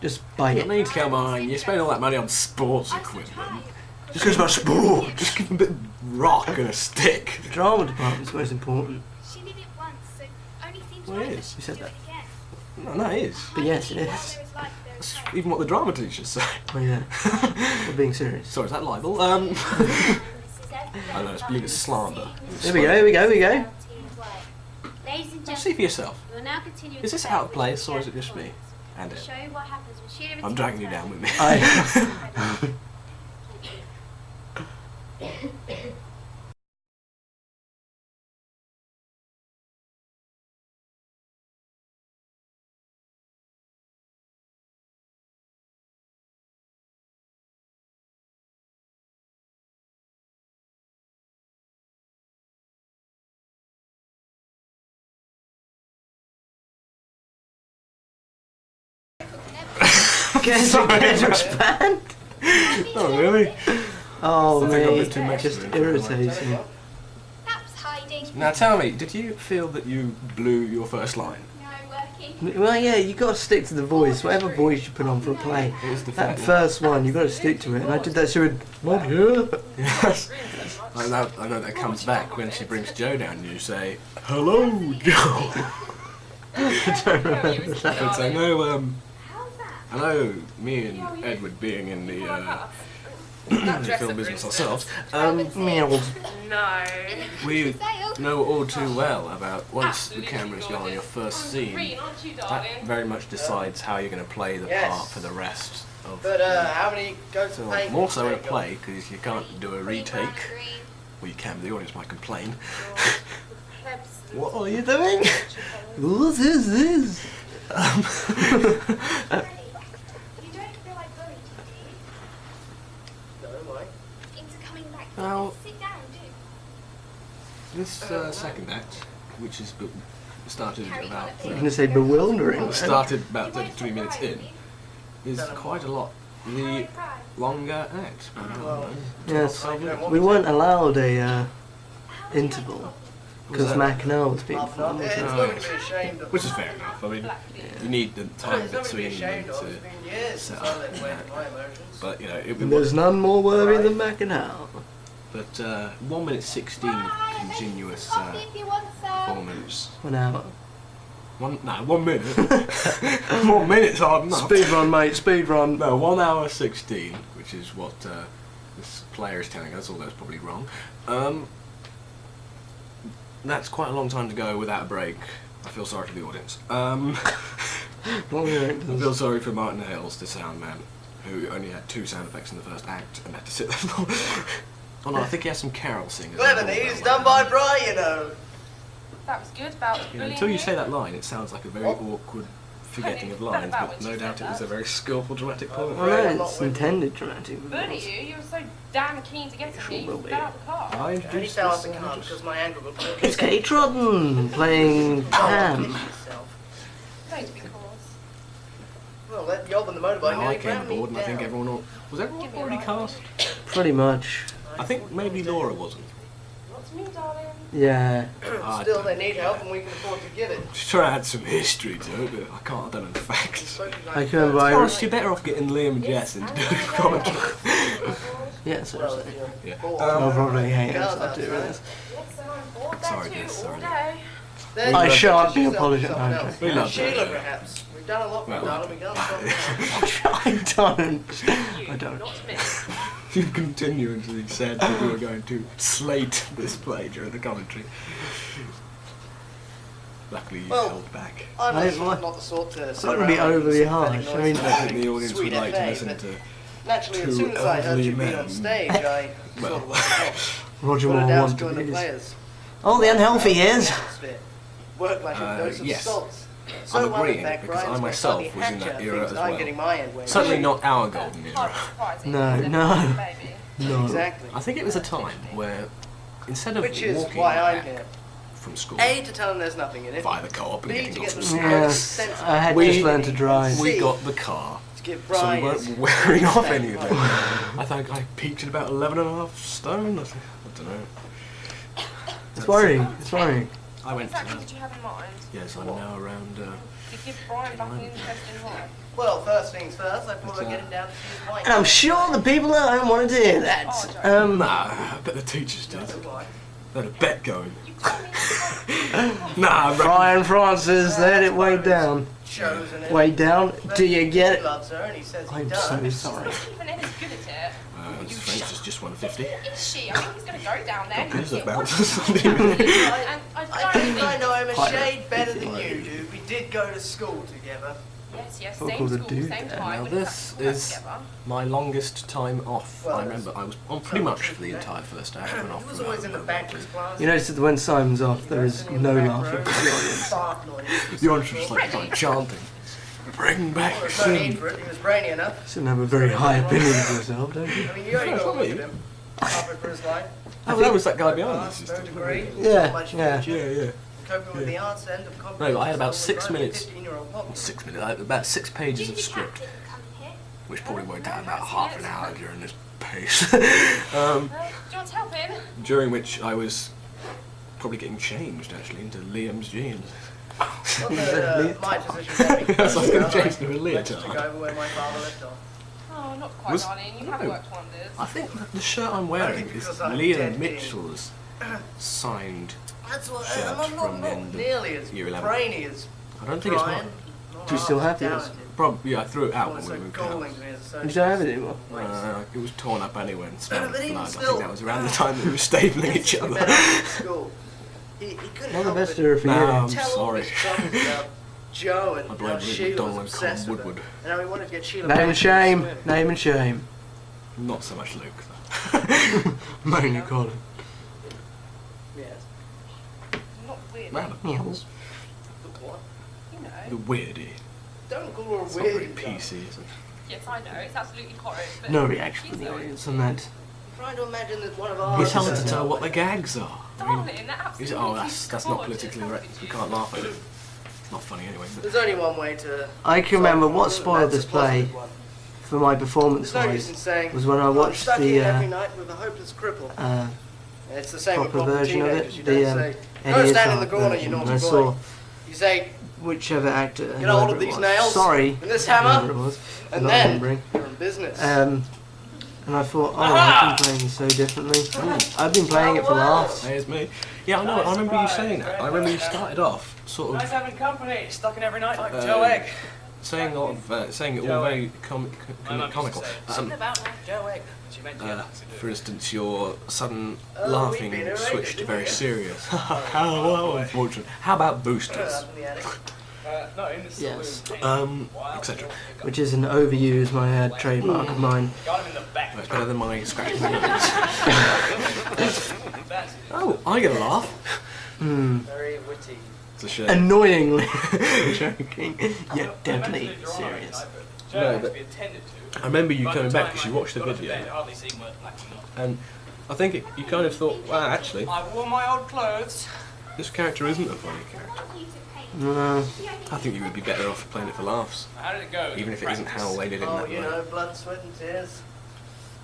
Just buy I it. mean, come on, you spend all that money on sports equipment. Just because my sport. Just give them a bit of rock and a stick. The drama department's most important. She did it once, so only seems Well, right it that is. she You said do it that. again. No, that is. But yes, it is. That's even what the drama teachers say. Oh yeah. We're being serious. Sorry, is that libel? I know, I believe it's slander. Here we go, here we go, here we go. Ladies and Now, see for gentlemen, yourself. we will now continue with Is this the out of place or is it just me? And to it. show you what happens when Sheila I'm returns dragging you home. down with me. I. Get to expand. Oh, really? Oh I think I'm a me, bit too much just for it. irritating. That was hiding. Now tell me, did you feel that you blew your first line? No, working. Well, yeah, you got to stick to the voice, whatever voice you put on for a play. It was the That fact first one, you got to stick to it, and I did that. She would, not here. Yes. I know that comes back when she brings Joe down and you say, "Hello, Joe." I don't remember that. But I know, I know me and Edward being in the film business ourselves, Meow. we know all too well about once the camera's gone on your first scene, that very much decides how you're going to play the part for the rest of the how many go to film. More so in a play, because you can't do a retake. Well, you can, but the audience might complain. What are you doing? What is this? You don't feel like bullied, do you? Into coming back. Now- Sit down, do. This second act, which is started about I'm going to say bewildering. started about 33 minutes in, is quite a lot. The longer act. Yes, we weren't allowed a interval because Macnell was being Half an hour. filmed. Yeah, it's Oh, nothing yeah. to be ashamed of. Which is fair enough. I mean, you need the time There's nothing to be between them ashamed of. to It's been years set since I up. let away my emotions. But you know, it And there's none more worthy than Macnell. But 1 minute 16 continuous Coffee if you want some. performance. 1 hour. 1 minute. 1 minute's hard enough. Speed run, mate. Speed run. No, 1 hour 16, which is what this player is telling us, although it's probably wrong. That's quite a long time to go without a break. I feel sorry for the audience. What we I actors. feel sorry for Martin Hales, the sound man, who only had 2 sound effects in the first act and had to sit there for. Oh no, I think he has some carol singers. Clever these, done by Bry, you know. That was good about You know, bullying until you say that line, it sounds like a very awkward forgetting of lines, about but when no she doubt said it was a that. very skillful dramatic Well, performance. no, it's intended dramatic. Bully you? You were so damn keen to get to me. will You be. fell out the car. I He introduced fell off this, the car just- because my ankle got broken. It's Kate Trodden playing Pam. Don't be coarse. Well, let Yob and the motorbike Now I nearly came ran me aboard and I think down. everyone was everyone already cast? Pretty much. I think maybe Laura wasn't. Not to me, darling. Yeah. Still, they need help and we can afford to give it. Just try to add some history to it, but I can't. I don't know the facts. I can remember. Honest, you're better off getting Liam and Jess than to do a commentary. Yeah, Well, seriously. if you're Yeah. bored. I'll probably hate it. Girls I'll do outside. this. Yes, and I'm bored there Sorry, too, yes, all sorry. day. There's I no shan't picture be yourself apologetic. with someone Okay. else. We love Sheila, that. perhaps. We've done a lot with Well, darling. We've done something. I don't. Not me. You continually said that we were going to slate this play during the commentary. Luckily, you Well, held back. I'm I- not the sort to sit not gonna be around overly and harsh. sympathetic I mean, I don't think the audience sweet would like to FA, listen but to. naturally, as two soon as I heard elderly you being men. on stage, I Well. sort of went off. Roger Put it Moore down to wanted join the to be. players. Oh, the unhealthy is. Atmosphere. Work like a dose of yes. salts. I'm So well, in agreeing, fact, because I Brian's myself got was in that slightly era hatchet as I'm well. getting my end way. Certainly not our golden era. Hardly surprising. No, He's a no. baby. No. Exactly. I think it was a time where, instead of Which is walking why I'm back here. from school A, to tell them there's nothing in it. via the co-op and B, getting to lots get of them snacks, Yes, I had We- just learned to drive. we C, got the car. to give So we Brian weren't wearing off any of it. I think I peaked at about 11.5 stone. I don't know. It's worrying. It's worrying. I went Exactly to, what you have in mind. yes, I'm now around, To give Brian back an interest in life. Well, first things first, I thought I'd get him down to see his wife. And I'm sure the people at home wanted to hear that. nah, I bet the teachers did. That's why. They had a bet going. You told me to Nah, I Brian Francis, let it weigh down. Shows and Weigh down. Do you get He it? loves her and he says he I'm does. so sorry. He's not even any good at it. his French is just 150. Is she? I think he's going to go down there. Here's a He'll bounce watch or something. And I I think I know him a Quite shade better than right. you do. We did go to school together. Yes, What same called a school, dude same there? time. Now we didn't this have to work is together. my longest time off. Well, I remember I was on pretty much for the entire first act. Went off He was for always about in the a back of month. his class. You notice that when Simon's off, there is Sitting in no the back laughing row. from the audience. Fart noise. The audience was like chanting, "Bring back Well, there's no need sin." for it. He was brainy enough. You shouldn't have a very high opinion of yourself, don't you? I mean, you only got to look at him. Halfway for his life. Oh, that was that guy behind us. No degree. Yeah, not much yeah. future. Yeah. Coping with the arts end of No, I had about competence 6 with minutes. 15-year-old pop. 6 minutes, about 6 pages of Did the cat script, didn't come here? which probably worked out about half an hour during this pace. Do you want to help him? During which I was probably getting changed actually into Liam's jeans. Not that, my position there because, Yes, I was gonna I change to a like leotard. to go over where my father left off. Oh, not quite, Was- darling. You have no. worked wonders. I think that the shirt I'm wearing is because I'm Liam dead Mitchell's signed. That's what Shirt I'm from not the end of nearly as year 11. brainy as I don't think it's Brian. mine. Not Do you still have yours? talented. Probably, yeah, I threw it out Oh, when it's we so moved galling house. to me as a You socialist. don't have it anymore. It was torn up anyway and smelled But of even blood. I still- think that was around the time that we were stabling each other. Better at school. He couldn't Not the help best but year for No, you. I'm tell all sorry. his troubles about Joe and I how blame Rick Sheila was McDonald and obsessed Colin with Woodward. her. And how he wanted to get Sheila Name back and to shame. swim. Name and shame. Not so much Luke though. Mainly Colin. Yes. Not weird. Man, Yes. The what? You the know. weirdie. Don't call her It's not very weird. PC, is it? Yes, I know. It's absolutely horrid. But No reaction from she's the a- audience on that. I'm trying to imagine that one of ours. He's telling is to a- tell what the gags are. I mean, Darling, that is absolutely it, oh, that's not gorgeous. politically correct. We can't laugh at it. It's not funny anyway. But There's only one way to. I can remember solve what the spoiled problem, this and that's a play positive one. for my performance There's no use wise in saying. was when I "I'm watched stuck the in every night with a hopeless cripple." It's the same with proper proper version of teenagers. it. You The don't say, go Eddie stand in the Izzard corner, you version. naughty I boy. saw You say, whichever actor. Get a hold whoever of it these was. nails Sorry. and this whoever hammer, it was, and not then remembering. you're in business. And I thought, oh, I've been playing so differently. I've been playing it for laughs. There's me. Yeah, I know. I remember you saying that. I remember you started off sort Nice of having company. Stuck in every night like Joe Egg. saying a lot of saying it all very comical. Something about like Joe Egg. She meant For instance, your sudden Oh, laughing we've been switched to arranged, very didn't we? serious. How unfortunate. How about boosters? Up in the attic. no, in the Yes. Etc. Which is an overused, my ad trademark of mine. Got him in the back. It's better than my scratching my nose. Oh, I get a laugh. Very witty. It's a shame. Annoyingly joking, yet deadly serious. No, but I remember you coming back because you watched the video, and I think you kind of thought, well, actually, I wore my old clothes. this character isn't a funny character. No. I think you would be better off playing it for laughs, How did it go? even if it isn't how they did it in Oh, that you way. know, blood, sweat and tears.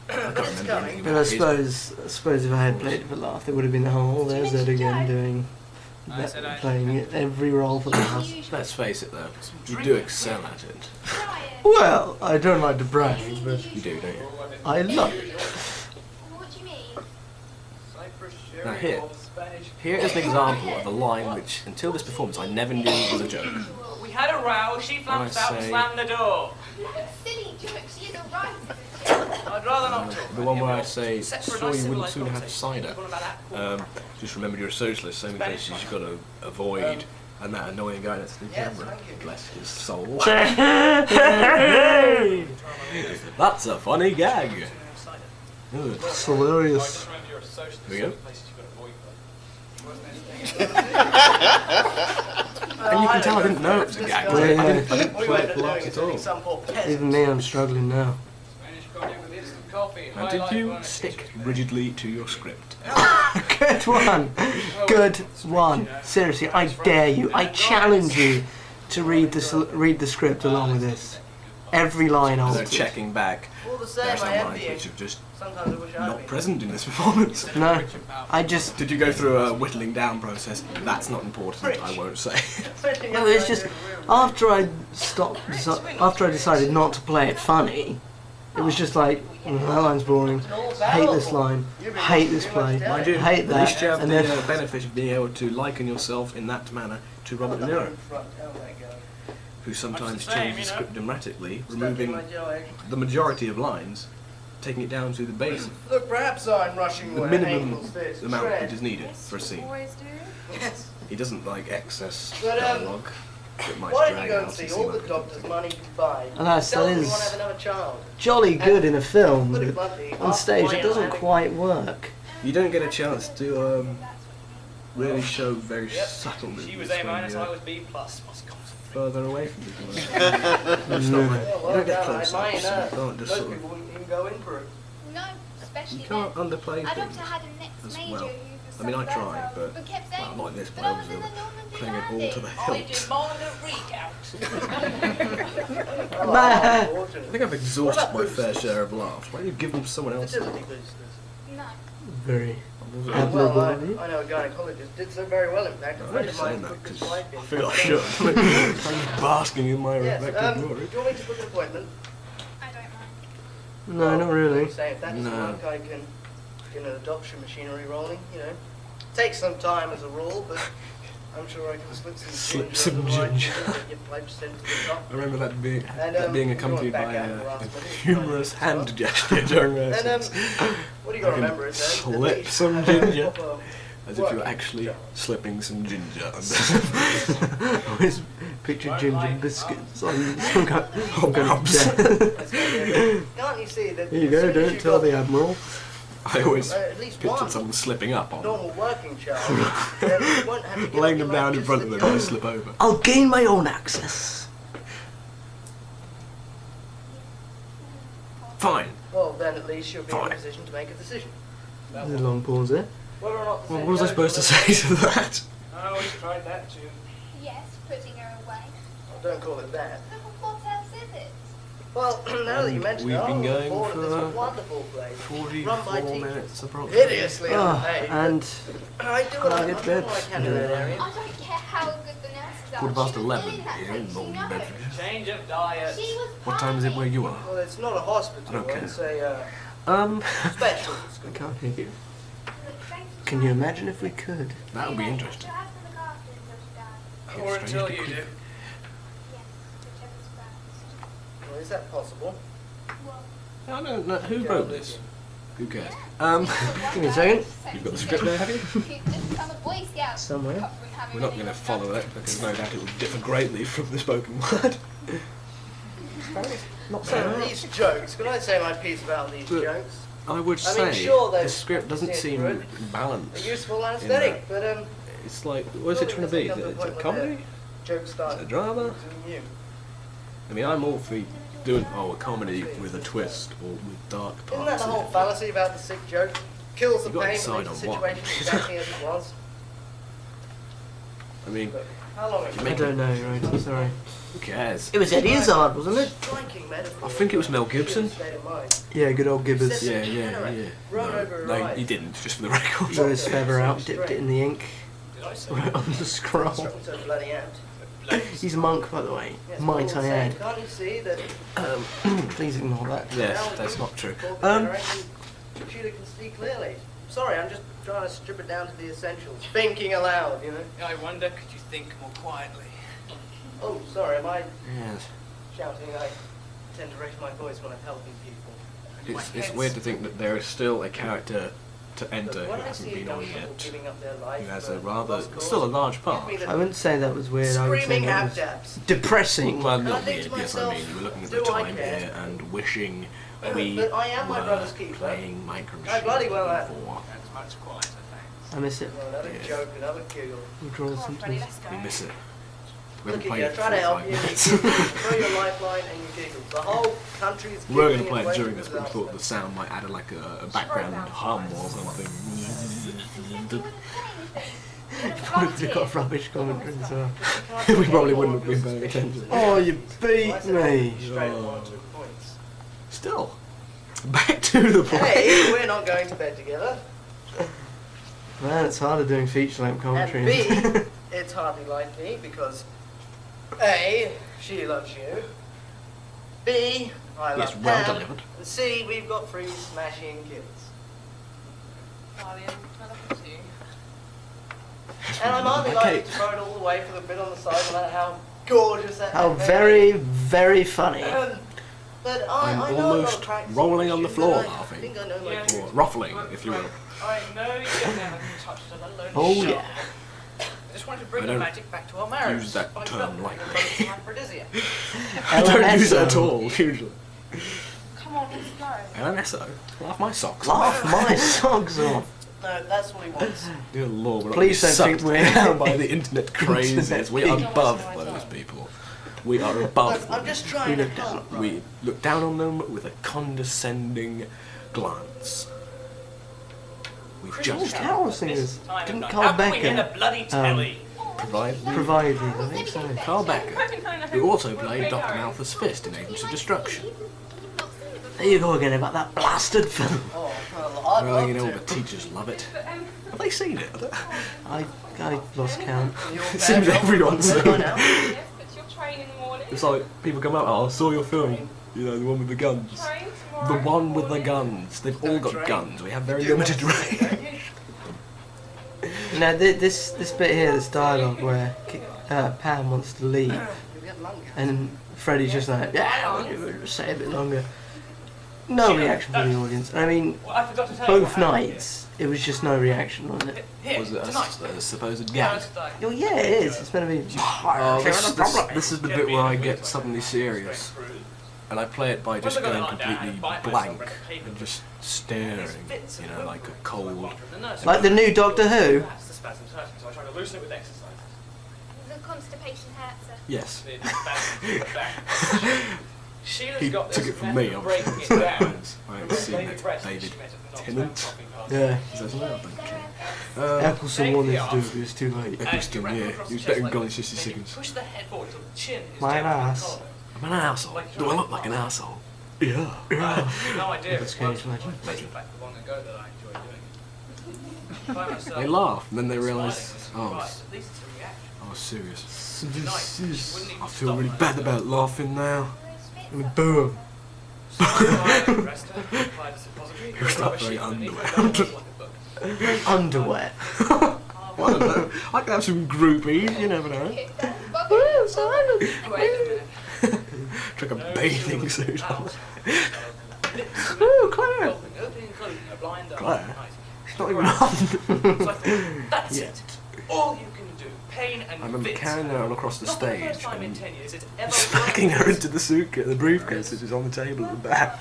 I can't remember anything But about I his- suppose if I had played it for laugh, it would have been the whole. There's Ed again doing, playing it every role for laughs. Let's face it, though, you do excel at it. Well, I don't like to brag, but You do, don't you? I love it. What do you mean? Now here is an example of a line which, until this performance, I never knew was a joke. We had a row. She flounced out and say- slammed the door. Silly joke, she had a right. I'd rather not talk. The one where I say, Except for a sure nice you wouldn't civilised soon have conversation. cider. What about that? Just remember you're a socialist, same thing you've got to avoid. And that annoying guy next to the Yes, camera, thank you. bless his soul. That's a funny gag. Ugh. It's hilarious. Here we go. And you can tell I didn't know it was a gag. Yeah, I yeah. didn't We play went it for doing laughs it at all. some poor peasant. Even me, I'm struggling now. Now, did you stick rigidly to your script? Good one. Good one. Seriously, I dare you. I challenge you to read the script along with this. Every line So altered. checking back, All the there are same, some I lines envy which you. are just Sometimes I wish I'd not been. present in this performance. No, I just. Did you go through a whittling down process? That's not important, I won't say. No, it's just after I after I decided not to play it funny, it was just like that line's boring. Hate this line. Hate this play. Mind you, Hate at least you that. have And the then benefit of being able to liken yourself in that manner to Robert De Niro, who sometimes changes the script dramatically, removing the majority of lines, taking it down to the base, Look, perhaps I'm rushing the where minimum ankles fit to amount tread. that is needed for a scene. Always do. Yes. He doesn't like excess But, dialogue that might Why don't drag you go out and see and all seem the like doctor's money can buy? Alas, Tell that them you is- want to have another child. jolly good in a film, Put it but bluntly, on half stage why it you're doesn't having- quite work. you don't get a chance to really show very Yep. subtle She was movements A when minus, I you're was B plus. What's the further away from people. It's No. not like, Well, you don't get done, close I ups, admire you can't just Most sort people of, wouldn't even go in for it. No, especially you can't then. underplay Our things. doctor had a next as major well. who was I mean, I some try, bird, but, kept saying, well, not like this, but "But I I was was in the Normandy playing it all to the landing." hilt. Oh, I unfortunate. think I've exhausted my fair share of laughs. Why don't you give them someone else? Fertility boosters. No. Very Well, admirable I of you. know a gynecologist did so very well, in fact. A I'm friend just of mine saying that took because his wife I in. feel I should. I'm just basking in my Yes, reflective do glory. you want me to book an appointment? I don't mind. No, not really. Say if that doesn't No. work, I can get an adoption machinery rolling, you know. Takes some time as a rule, but I'm sure I can slip some ginger. Slip some ginger. Get 5% to the top. I remember that being And, being you accompanied want by back out the a last minute, humorous try and hand get gesture during And rehearsals. what do you got to I can remember is that slip some ginger. As if you were working actually job. slipping some ginger. I always picture ginger biscuits on some kind of Bobs. That's good. Can't you see that? Here you as go, soon as don't you've tell got the Admiral. I always at least pictured one someone slipping up on them, normal working child, then you won't have to get laying up them your down in life front of just them and to they slip over. I'll gain my own access. Fine. Well, then at least you'll be in Fine. a position to make a decision. There's a long pause there. Whether or not the Well, same what was I goes supposed to for say to that? Oh, we tried that too. Yes, putting her away. Don't call it that. But what else is it? Well, now that you mention we've it, been I'm going bored of for this wonderful place. 44 Run by teachers. minutes approximately. Hideously Oh, unpaid. and I do what can't I get do what beds. I can in that area. I don't care how good the nurses are. Quarter past She was 11 ill in that here place, in you Northern know. Bedfordshire. Change of diet. She was What time is it where you are? Well, it's not a hospital. I don't care. It's a I special school. can't hear you. Can you imagine if we could? That would be interesting. Or until you do. Well, is that possible? I don't know. Who wrote this? Who cares? Give me a second. You've got the script there, have you? Become a Boy Scout. Somewhere. We're not going to follow it because no doubt it will differ greatly from the spoken word. Not So bad. these jokes, can I say my piece about these But- jokes? I would I mean, say sure, they're the script doesn't seem A balanced. useful anesthetic, but It's like, what is it trying to be? Is it a comedy? jokes Is start it a drama? using you. I mean, I'm all for doing a comedy with a twist or with dark Isn't that parts. the in whole it. fallacy about the sick joke? Kills the You've got to pain, decide makes the on what. situation exactly as it was. I mean, But how long I don't know, right? I'm sorry. who cares? It was Eddie Izzard, wasn't it? Striking metaphor. I think it was Mel Gibson. State of mind. Yeah, good old Gibbers. Yeah, yeah. Run over a No, ride. he didn't, just for the record. Drew his feather out, dipped it in the ink, Did I say? wrote on the scroll. Struck me so bloody amped. He's a monk, by the way. Yes, Might all I the same, add. Can't you see that? Please ignore that. Yes, that's not true. Sheila can see clearly. Sorry, I'm just trying to strip it down to the essentials. Thinking aloud, you know. I wonder, could you think more quietly? Oh, sorry, am I Yes. shouting? I tend to raise my voice when I'm helping people. It's weird to think that there is still a character to enter But who when I hasn't see been young on people yet. giving up their life Who has for a rather, lost cause, still a large part. give me the I wouldn't say that was weird. I would say screaming that was abdaps. depressing. Well, And I not think weird, to yes, I myself, mean, we're looking at the do I time care? here and wishing we But I am my were brother's keeper. playing Micro I bloody well am. before. That's much quieter, thanks. I miss it. Well, another Yeah. joke, another giggle. We draw Come on, Freddie, symptoms. let's go. We miss it. We Look haven't at played you, it trying to for help 5 you. minutes. Throw your lifeline and you giggle. The whole country's We were going giggling to play and it during waiting this, for but we thought the disaster. sound might add like a background hum or something. Probably got rubbish commentary as well. We We probably wouldn't have been paying attention. Oh, you beat me. Straight on 1 2 points. Still, back to the point. Hey, we're not going to bed together. Man, it's harder doing feature length commentary. And B, it's hardly like me because A, she loves you. B, I love Yes, well Pam. delivered. And C, we've got 3 smashing kids. Darling, I love you too. And I'm hardly Okay. likely to throw it all away for the bit on the side, no matter how gorgeous that How may be. very, very funny. But I'm I know a lot of almost practice rolling on the issues, floor and I laughing. think I know my Yeah. kids. Or ruffling, if you will. I know you've never touched it, let alone Oh, shot. yeah. I just wanted to bring I the don't magic back to our marriage. use that by term rubbing lightly. it with an aphrodisiac. I don't use it at LMSO. all, usually. Come on, let's go. LMSO. Laugh my socks Laugh my socks off. No, that's what he wants. Dear Lord, we're not Please being don't think sucked we're- down by the internet crazes. We are Internet above geeks. those people. We are above Look, I'm them. just trying to look down. help. right? We look down on them with a condescending glance. We've Oh, judged them. carol singers. Time Didn't of night. Carl How can we hear Becker the bloody telly? Provided. provide these? I think so. Carl Becker, who also played Dr. Malthus Fist in Agents of Destruction. There you go again about that blasted film. Oh, well, I'd Well, love you know, to. the teachers love it. Have they seen it? I lost count. It seems everyone's By seen it. now. Yes, but you'll train in the morning. It's like people come up, oh, I saw your film. You know, the one with the guns. Train The tomorrow one with the morning. guns. They've all got Train. guns. We have very limited range. Now this bit here, this dialogue where Pam wants to leave, You'll get lung cancer. and Freddie's just like, yeah, we'll say a bit longer. No reaction from the audience. I mean, Well, I forgot to tell you both what happened. nights it was just no reaction, wasn't it? Here, Was it tonight. a supposed Yeah, gag? it's like, Oh yeah, it is. It's meant to be. Oh, this is the get bit me where in I the get window, suddenly straight serious. through. And I play it by just When I going lie down, I completely bite myself, blank rip the paper and just These staring, bits of you know, like a cold. The nurse Like the new Doctor Who. Perhaps the spasms hurt me, so I try to loosen it with exercise. The constipation hurts her. Yes. The spasms are back. Sheilah's He got took this it from method me, of obviously. breaking it down. I haven't From seen David it. Brest, David she met at the Knox Tennant. Coffee House. Yeah. He says, no, I don't care. Eccleston warned us to do it, but it's too late. And you Eccleston, wrap it yeah. across He was the better chest than like Gone in this, 60 then you Seconds. push the head forward till the chin is My gently on the ass. collar. I'm an asshole. Do I look like an asshole? Yeah. No idea if That's it was scary to imagine. the fact that long ago that I enjoyed doing it. I find myself They laugh, and then they realise, smiling oh, when surprised. At least it's a reaction. oh, serious. Wouldn't even I feel stop really when bad I- about laughing now. Boom. So I arrested her, applied a suppository, You're not very underwear. Underwear. Well, I don't know. I could have some groupies, you never know. Wait a minute. Like a bathing suit on. Lips, Ooh, Claire! opening and closing, a blind eye. Claire. Nice. It's not even on. So I thought, that's Yeah. it. All you can do. Pain and I remember Vince. carrying her on across the Not for the stage first time in and 10 years it's ever smacking her into the suitcase, the briefcase that is on the table at the back.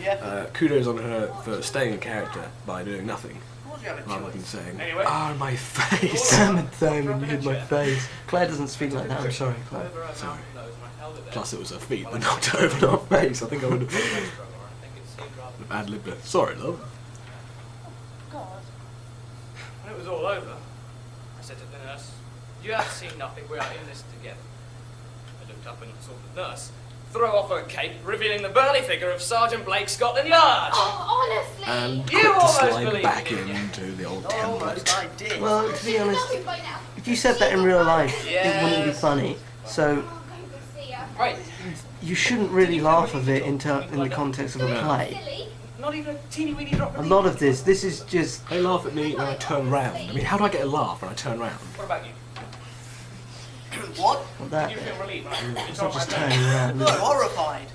Yeah. Kudos on her for staying in character by doing nothing, What do you have a rather than choice? saying, Anyway. "Oh, my face." Damn it, Damon, you hid my face. Claire doesn't speak like that, I'm sorry, Claire. over her Sorry. mouth and nose, and I held it there. Plus, it was her feet that knocked her over her face. I think I would have I think it seemed rather ad-libbed her. Sorry, love. God. When it was all over, I said to the nurse, "You have seen nothing, we are in this together." I looked up and saw the nurse throw off her cape, revealing the burly figure of Sergeant Blake Scotland Yard. Oh, honestly. And You quick to almost slide believed back me, didn't you? into the old Not template. almost, I did. Well, to be honest, Know by now. if you said that in real life, it wouldn't be Yes. funny. So Oh, go see her. Right, you shouldn't really laugh of it in the context of a play. Silly. not even a teeny weeny drop A of lot of this is just They laugh at me when I turn round. I mean, how do I get a laugh when I turn round? What about you? What? not that Did you bit. feel relieved when I It's told not just my turning nurse? around. No, horrified.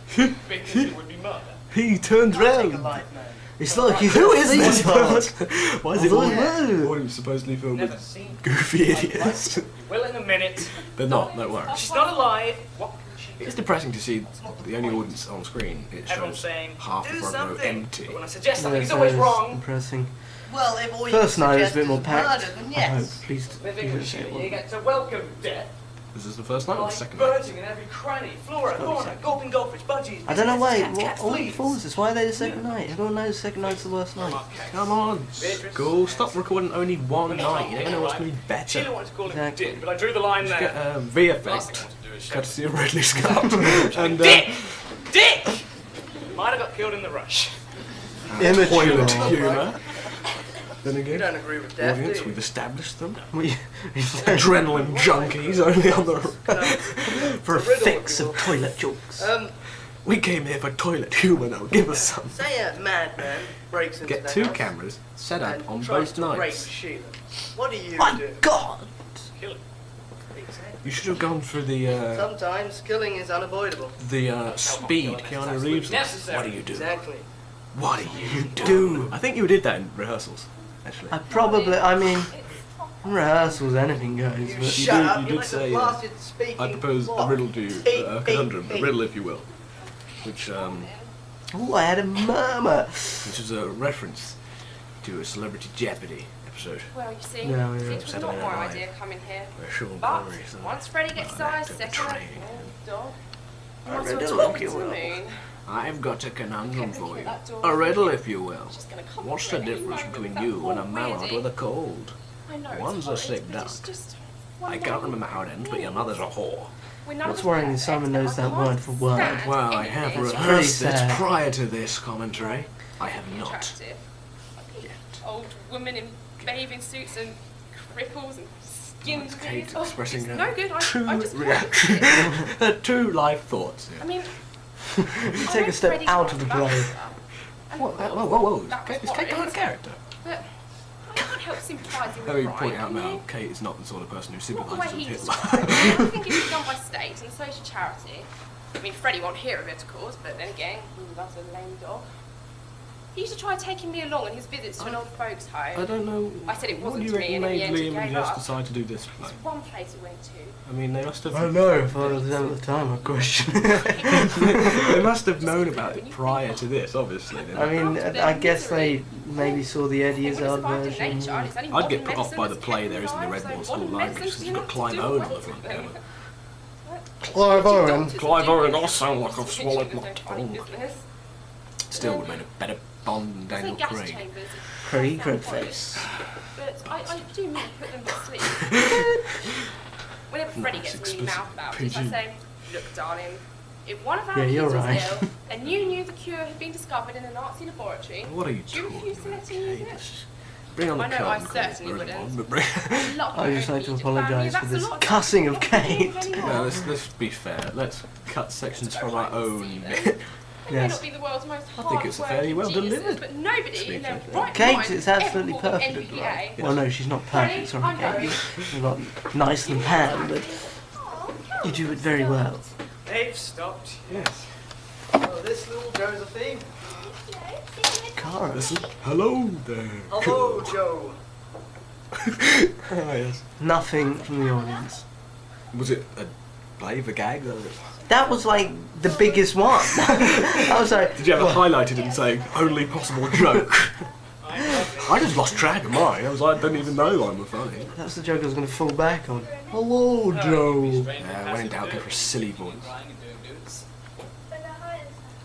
Because it would be murder. He turns Take a round. life, man. It's like he's Who is this sweetheart. person? Why is it I all don't know. all you supposedly filled Never with seen. goofy idiots? You will in a minute. They're not, don't worry. She's not alive. What can she do? It's depressing to see the only audience on screen. It Everyone's shows saying, half do the front row something. empty. But when I suggest Yeah, something, he's so always it's wrong. Impressing. Well, if all you First night was suggest a bit more is packed. murder, then I hope. yes. Please, Living please with don't say you, it you wasn't. get to welcome death. Is this the first night or the Like second night? birding in every cranny, flora, fauna, gulping goldfish, budgies. I don't know why. cats, What cats, all the fleas. performances? Why are they the second night? Everyone knows the second night's the worst night. Come on, school. Stop recording only one night. You never know what's going to be Sheila better. wanted to call him Exactly. Dick, but I drew the line Just there. get Last thing V I effect, want to do is show courtesy of Ridley Scott. And Dick! Dick! Might have got killed in the rush. toilet Immature. humour. Then You again, don't agree with death, audience, do we've you? established them. We- Adrenaline junkies only on the for a It's a riddle, fix if you of will. toilet jokes. We came here for toilet humour now. Give us some. Say a madman breaks into Get the 2 house cameras set up and on tries both to rape nights. Sheila. What do you My do? God! Kill him. Exactly. You should have gone for the Sometimes killing is unavoidable. speed. Keanu Reeves. Necessary. What do you do? Exactly. What do you do? I think you did that in rehearsals, actually. I mean, in rehearsals anything goes, You but shut did- up. you You're did like say, a blasted speaking. I propose a what? riddle to you, a conundrum, a riddle, if you will, which oh, I had a murmur. is a reference to a Celebrity Jeopardy episode Well, you see, No, yeah. it was not Saturday my Night Live. idea coming here. where Sean But Connery is once Freddie gets his well, eyes actor set on betraying him. that dog, A you might as well riddle, talk if you to the will. moon. I've got a conundrum Kept for looking you. at that door. A riddle, if you will. She's gonna come What's for the it any difference moment between with that you and a poor mallard weirdy. with a cold? I know, it's One's a horrid, sick but it's duck. just one I can't moment. remember how it ends, but your mother's a whore. We're none What's of us worrying is perfect, Simon but knows I that can't word for word. stand Well, I have anything It's rehearsed pretty it sad. prior to this commentary. I have not attractive. yet. Old women in bathing suits and cripples and skin It's disease. Kate Oh, expressing it's her no good. true I just can't reaction. do it. Her true life thoughts. I mean, If you take a step out of the play, Whoa, whoa, whoa, whoa. That Kate, was is Kate what out it of character? but I can't help sympathising with Let me Brian. point out can now, you? Kate is not the sort of person who Not the way sympathises with he Hitler. described it. Everything can be done by state, and so should charity. I mean, Freddie won't hear of it, of course, but then again, that's a lame dog. He used to try taking me along on his visits to an old folks' home. I don't know. I said it What wasn't do you to me, reckon and in the made end he Liam and gave Jess up. decide to do this play? There's one place he went to. I mean, they must have. I don't know if I was them at the time, I question. They must have known about it prior to this, obviously. didn't I they? mean, I guess they maybe saw the Eddie It would Izzard have survived in version. nature, and it's only I'd get modern put off by medicine the play that's there is in the kept Redbourne alive, School so modern Library, medicine's because you've got nothing to Clive do Owen with on the front anything. cover. Clive Owen. Doctors Clive do Owen, this. I sound like I've swallowed my It's funny tongue. business. Still would have made a better Bond than Say Daniel gas Craig. chambers. Craig Sound Crabface. horrid, But I do mean put them to sleep. Whenever Freddie Nice, gets really explicit mouth about it, I PG. say, look, darling, if one of our Yeah, kids you're was right. ill and you knew the cure had been discovered in a Nazi laboratory, What are you do you talking refuse to about, let him use Kate? it? Just bring on the I know, curtain I call, certainly bring it wouldn't. on, but bring- I'd just like to apologise for this cussing of Kate. No, let's be fair. Let's cut sections from our own. They may Yes. not be the world's most I think it's fairly well geniuses, delivered. but nobody in their Speaking. right Kate mind is ever absolutely called them perfect at the NVDA. right. Well, no, she's not perfect. Sorry, I'm Kate. going. You're not nicer than Pam, but you do it very well. They've stopped. Yes. Oh, this little Josephine. Cara. Hello there. Hello, Joe. Oh, yes. Nothing from the audience. Was it a play of a gag? That was like the biggest one. I was like, Did you have it highlighted and saying only possible joke? I just lost track of mine. I was like, I didn't even know I was funny. that's the joke I was going to fall back on. Hello, Joe. Yeah, when in doubt, go for a silly voice. I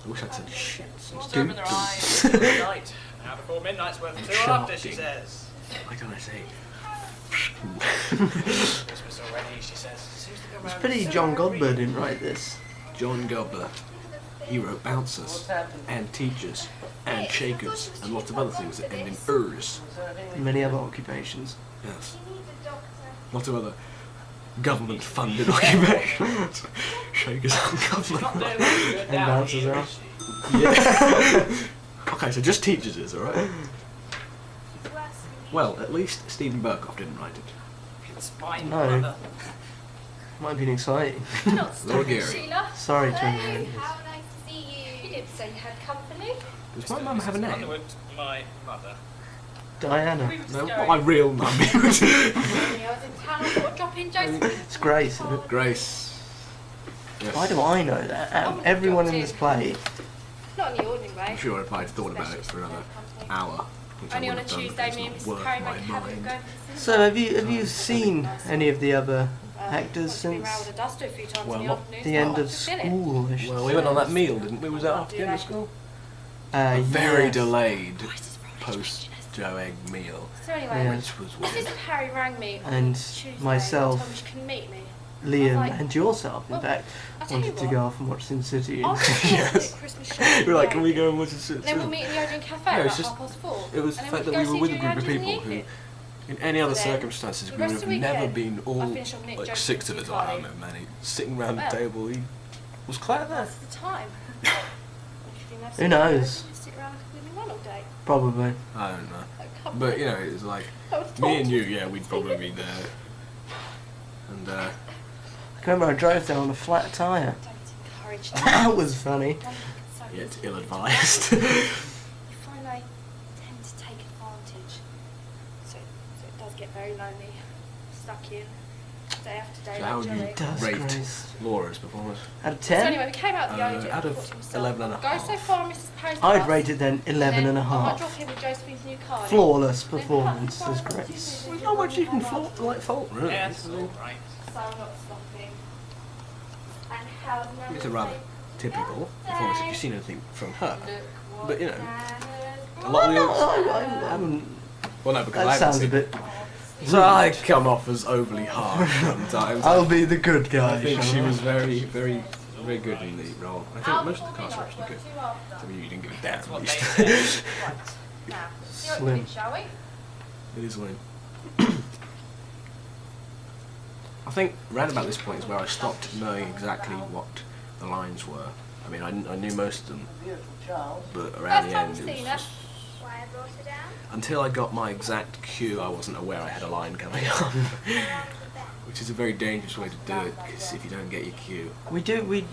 wish I'd said shit. What's over their eyes? Midnight. Now before midnight's worth two after, she says. Why don't I say? Christmas already, she says. Seems to go It's round pretty so John early. Godber didn't write this. John Gobler. He wrote bouncers, and teachers, and shakers, and lots of other things that end in ers. And many other occupations. Yes. Lots of other government-funded occupations. Shakers and Not government. doing very good And down bouncers here, are. is she? Yeah. Okay, so just teachers is, alright? Well, at least Stephen Burkoff didn't write it. It's my No. mother. Might have been exciting. Lord Geary. Sheila, Sorry to hey, anyone. how nice to see you. You didn't say you had company. Does my mum have a name? Underwood, my mother. Diana. No, not my real mum. I was in town, I thought I'd drop in Josephine. It's Grace, isn't it? Grace. Yes. Why do I know that? Out of everyone in this play, Not in the ordinary way. I'm sure if I'd thought about it for another hour, which Only I on a would have done, Tuesday, it's me and not Mrs. worth Perry my make a habit of mind. going to the cinema. so have you seen any of the other actors since A duster a few times Well, in the not afternoon. the end of Fulfill it. school? I should Well, we say. went on that meal, didn't we? Was that after the end of school? A very yes. delayed post-Joe Egg meal, So anyway, Yeah. which was Mrs. weird. Perry rang me on And Tuesday myself. and told me she couldn't meet me. Liam and yourself, in Well, fact, I'll tell you wanted to what. go off and watch Sin City. I'll Yes. Christmas show. We were like, can we go and watch it? Then we'll meet in the Odeon Cafe No, at it's just- 4:30. It was the And fact then that we go were with a see group of Julie people Andrews in the who, evening. in any other Then, circumstances, the we would rest have of the never weekend, been all I finished on Nick like Jones' 6 of us. I party. don't know, man. Sitting round the Well. table. Was Claire there? That's the time. Who knows? Sit around like a blooming one all day. Probably. I don't know. Like, But you know, it was like I would've me told and you. Yeah, we'd probably be there. And I can remember I drove there on a flat tyre. Don't encourage That was funny. yeah, it's ill-advised. You find I tend to take advantage. So it does get very lonely. Stuck in. Day after day. So how like would you Joey. does, rate Grace. Laura's performance? Out of So 10, anyway, we came out the Odeon. out of thought to myself, 11 and a I'll go half. so far on Mrs. Perry's I'd bus, rate it then 11 and a I might half. drop in with Josephine's new car. Flawless performance as Grace. There's not much you can fault, really. Yeah, it's all right. So I'm not stopping. And how's Mum It's a rather typical performance if you've seen anything from her. Look what But you know, Nana's a lot of the others. I haven't. Well, no, because I That haven't sounds a seen. bit. So I come off as overly harsh sometimes. I'll be the good guy. I think shall she I? was very, very, very good in the role. I think most of the cast were actually good. after. So you didn't give a damn. That's At what least. they say. Right. Now, see what Slim. we do, shall we? It is winning. I think round about this point is where I stopped knowing exactly what the lines were. I mean, I knew most of them, Beautiful child. but around the First time end, I've it was seen her. just, Why I brought her down? until I got my exact cue, I wasn't aware I had a line coming on. Which is a very dangerous way to do it, because if you don't get your cue, We do. We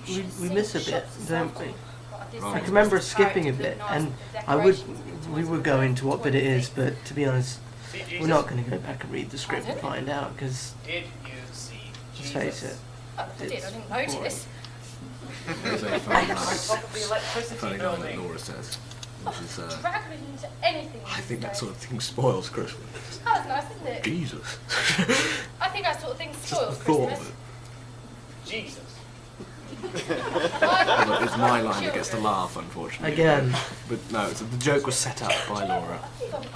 miss a bit, don't we? Right. I can remember skipping a bit, and we would go into what bit it is, but to be honest, See Jesus? we're not going to go back and read the script and find out because Did you see let's Jesus? face it, I did, I didn't notice. there's a funny line, Top of the electricity funny line that building. Laura says, which is, Drag me into anything. I think that sort of thing spoils Christmas. That was nice, isn't it? Jesus. I think that sort of thing Just the spoils thought Christmas. of it. Jesus. But it's my line that gets the laugh, unfortunately. Again. But no, so the joke was set up by Laura.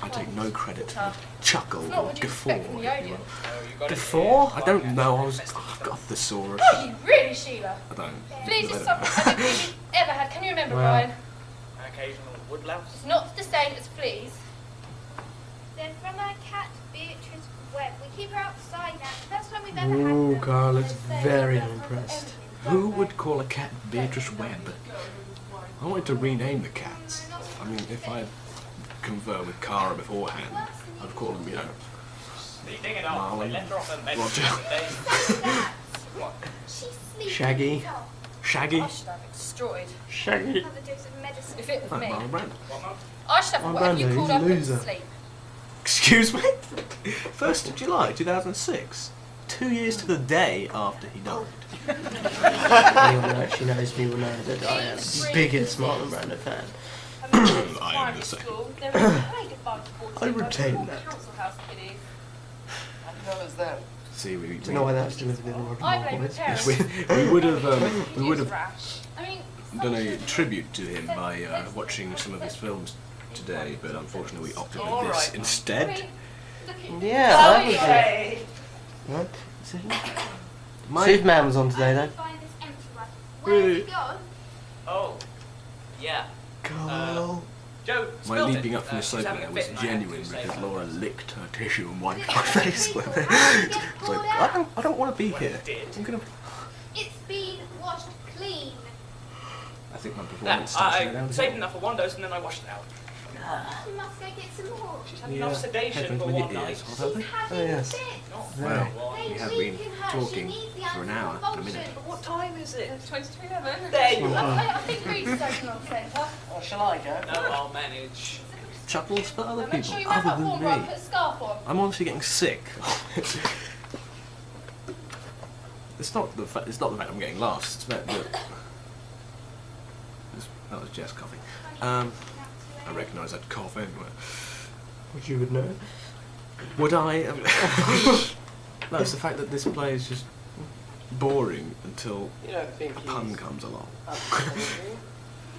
I take no credit for the chuckle Not or what you guffaw. expect from the if you will. audience. Oh, you got it Before? here. I don't know. I've got a thesaurus. Oh, you really, Sheila? I don't. Fleas I is don't something I don't think you've ever had. Can you remember, Wow. Brian? An occasional woodlouse. It's not the same as fleas. They're from our cat, Beatrice Webb. We keep her outside now. First time we've ever Ooh, had them. Carl looks They're very so unimpressed. Who would call a cat Beatrice Webb? I wanted to rename the cats. I mean, if I confer with Cara beforehand, I'd call them, you know, Leading it off. They Marlon, let her off her Roger. medicine. What? She's sleeping. Shaggy. Shaggy. I should have it destroyed. Shaggy. Another dose of medicine. If it was Like me, Marlon Brando. What, Mum? I should have Oh, whatever you Brando, called he's a up and loser. sleep. Excuse me? 1st of July 2006. 2 years to the day after he died. Anyone who actually knows me will know that I am the biggest Marlon Brando fan. I am the same. There is a play goodbye to I retain that. Council house kiddies. How do you know it's them? See, we Don't know why that's delivered in a Roger I Moore blame voice. the parents. we would have Rash. I mean, done a tribute to him by watching some of his films today, but unfortunately we opted for this I instead. mean, look at Yeah, that was it. What? Superman was on today, though. Find this empty one. Where have you gone? Oh, yeah. Carl. Joe, My spilled leaping it. up from the She's sofa having a there was fit. genuine I have to because say Laura so. licked her tissue and wiped my face with it. It's like, I don't want to be Well, here. it did. I'm gonna. It's been washed clean. I think my Nah, performance starts to go I down the saved hill. enough for one dose and then I washed it out. You must go get some more. She's had Yeah, enough sedation heavens for with your one ears. night. What have they? She's having Oh, yes. a fit. Not Well, well, They we have been weaken her. She talking needs the for an hour, a minute. anticonvulsant. But what time is it? it's 22:11. There you are. I think Reed's open on centre. Oh, shall I go? No, I'll manage. Chuckles for other Make sure people you wrap other up warm than while I me. put a scarf on. I'm honestly getting sick. It's not the fact I'm getting lost. It's the fact that that was Jess coughing. I recognise that cough anywhere. Which you would know. Would I? No, it's the fact that this play is just boring until You don't think a pun he's comes along. up to anything?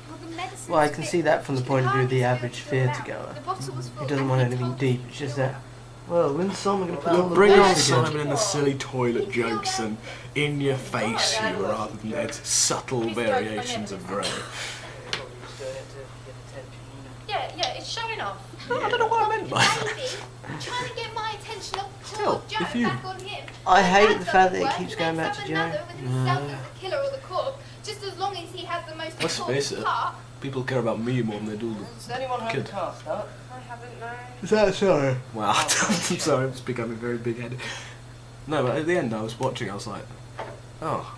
Well, the medicine's Well, I can fit. see that from the She point of view of the hardly average spilled it all theatre out. goer. The bottle was full He doesn't and want he anything told deep. me It's to just fill that, it. well, when's someone going to put all the Bring on bits together? Simon and the silly toilet jokes and in your face humour rather than Ed's subtle variations of grey. Probably just doing it to get attention, you know. Yeah, it's showing off. I don't know what I meant by that. Maybe trying to get my attention off Still, poor Joe if you- back on him. I hate That the fact that doesn't it keeps work. going Let's back have to Joe. another with himself as the killer or the corpse, just as long as he has the most Let's important face it, part. people care about me more than they do Has anyone heard Kid. the car start? I haven't known. Is that sorry? Wow, I'm sorry, I'm just becoming very big-headed. No, but at the end I was watching, I was like, oh,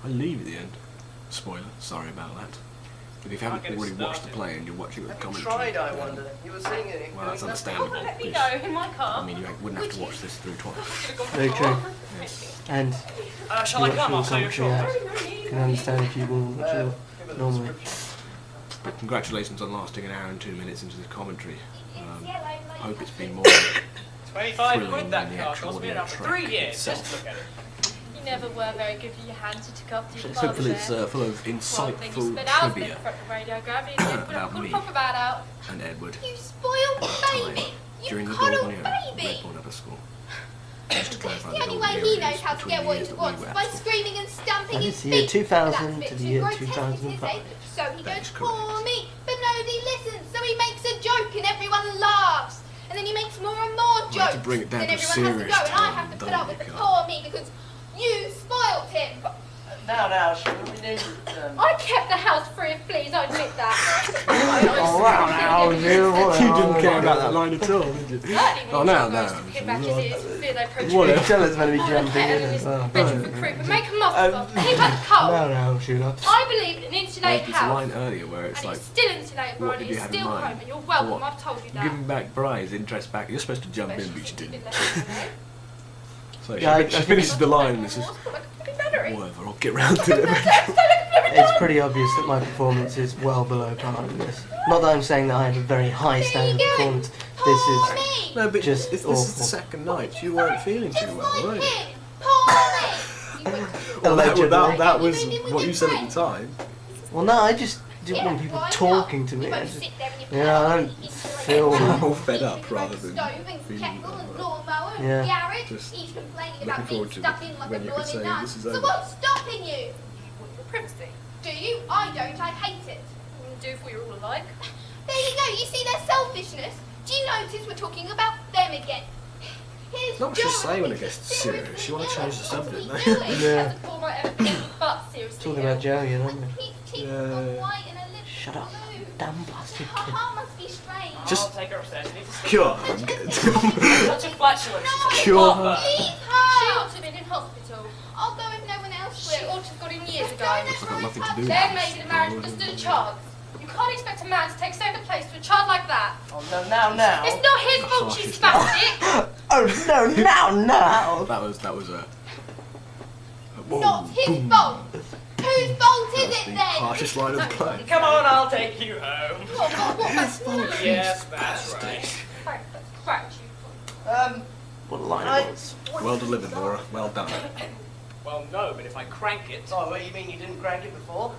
I leave at the end. Spoiler, sorry about that. But if you haven't Can't get it already watched the started. play and you're watching the Have you commentary... tried, I then- wonder? You were singing it. Well, that's doing nothing. understandable. Let me because- go in my car. I mean, you wouldn't have to watch this through twice. Very true. And Shall I you watch come? your I'll show you a commentary short. out. You can understand if you will watch Give it it a normally. description. But congratulations on lasting an hour and 2 minutes into the commentary. It's yellow, like Hope it's been coffee. more 25 thrilling quid that than the car actual cost me audio enough for track 3 years. itself. Just look at it. You never were very good with your hands. You took after your So hopefully it's father full of there. Well, then you insightful spent hours in trivia front of radiography and you put About a me. proper bad out. and Edward You spoiled time baby. You during the coddled Dordogne baby. Redbourne Upper School. Just to clarify The the only golden way he areas knows how to between get the what years he that we wants were is at by school. screaming and stamping And his it's the year feet. 2000 That's to bit the too year grotesque, 2005. isn't it? So he That goes, is correct. poor me, but nobody listens. So he makes a joke and everyone laughs. And then he makes more and more You have jokes. to bring it down then to a everyone has serious to go, and I have tone, to put don't up with you, the Carl? poor me because you spoiled him. Now, shouldn't we need I kept the house free of fleas, I admit that. Oh, wow, now, you what? You didn't care about that line at all, did you? Certainly Oh, means no, your ghost no. to pin back his ears for fear they approach What you. a- Tell us when to be I'll jumping pet in him in as his well. bedroom for creep and make a must Um, of him. Keep up cold. No, no, Sheila. I believe in an insulated There's a line house. earlier where it's And like, it's still insulated, what Brian. did you It's have in still mind? home, and you're welcome. What? I've told you that. giving back Bry's interest back. You're supposed to jump in, but you didn't. So Yeah, I she think finishes the line and it's just, Battery. whatever, I'll get round to it. It's pretty obvious that my performance is well below par in this. Not that I'm saying that I have a very high standard of performance. This Poor is me. No, but Just this is the awful. second night. You weren't feeling too Just well, were like you? him. Poor me. Well, Allegedly. that was what you said at the time. Well, no, I just didn't want people talking to me. I just, yeah, I don't feel. All fed up rather than feeling. Yeah. Just Each complaining looking about forward being to stuck in like when a you could bloody say, nun. "This is So over." what's stopping you? Your privacy. Do you? I don't. I hate it. Do if we were all alike. There you go. You see their selfishness? Do you notice we're talking about them again? Here's Not much to Dorothy. say when it gets serious. You want to change the subject, What's don't he you? doing? Yeah. Before I ever think but seriously. Talking about Joe, you know. And peach cheeks Yeah. on white and a lip Shut up, blue. damn bastard Her kid. heart must be strange. Just- I'll take her upstairs. You need to sleep. Cure her and get Such a flatulence. No, She's a Cure bother. her. leave She her. ought to have been in hospital. I'll go if no one else She will. ought to have got in years ago. I've got nothing to do with Then this. maybe the marriage just stood a chance. You can't expect a man to take second place to a child like that. Oh, no, now. It's not his fault she's spastic. Oh no, now! That was a. Not his boom. fault. Whose fault is That's it the then? harshest line of play. Come on, I'll take you home. What? Yes, that's right. Right, What a line I- it was. Well delivered, Laura. Well done. Well, no, but if I crank it. Oh, what, you mean you didn't crank it before?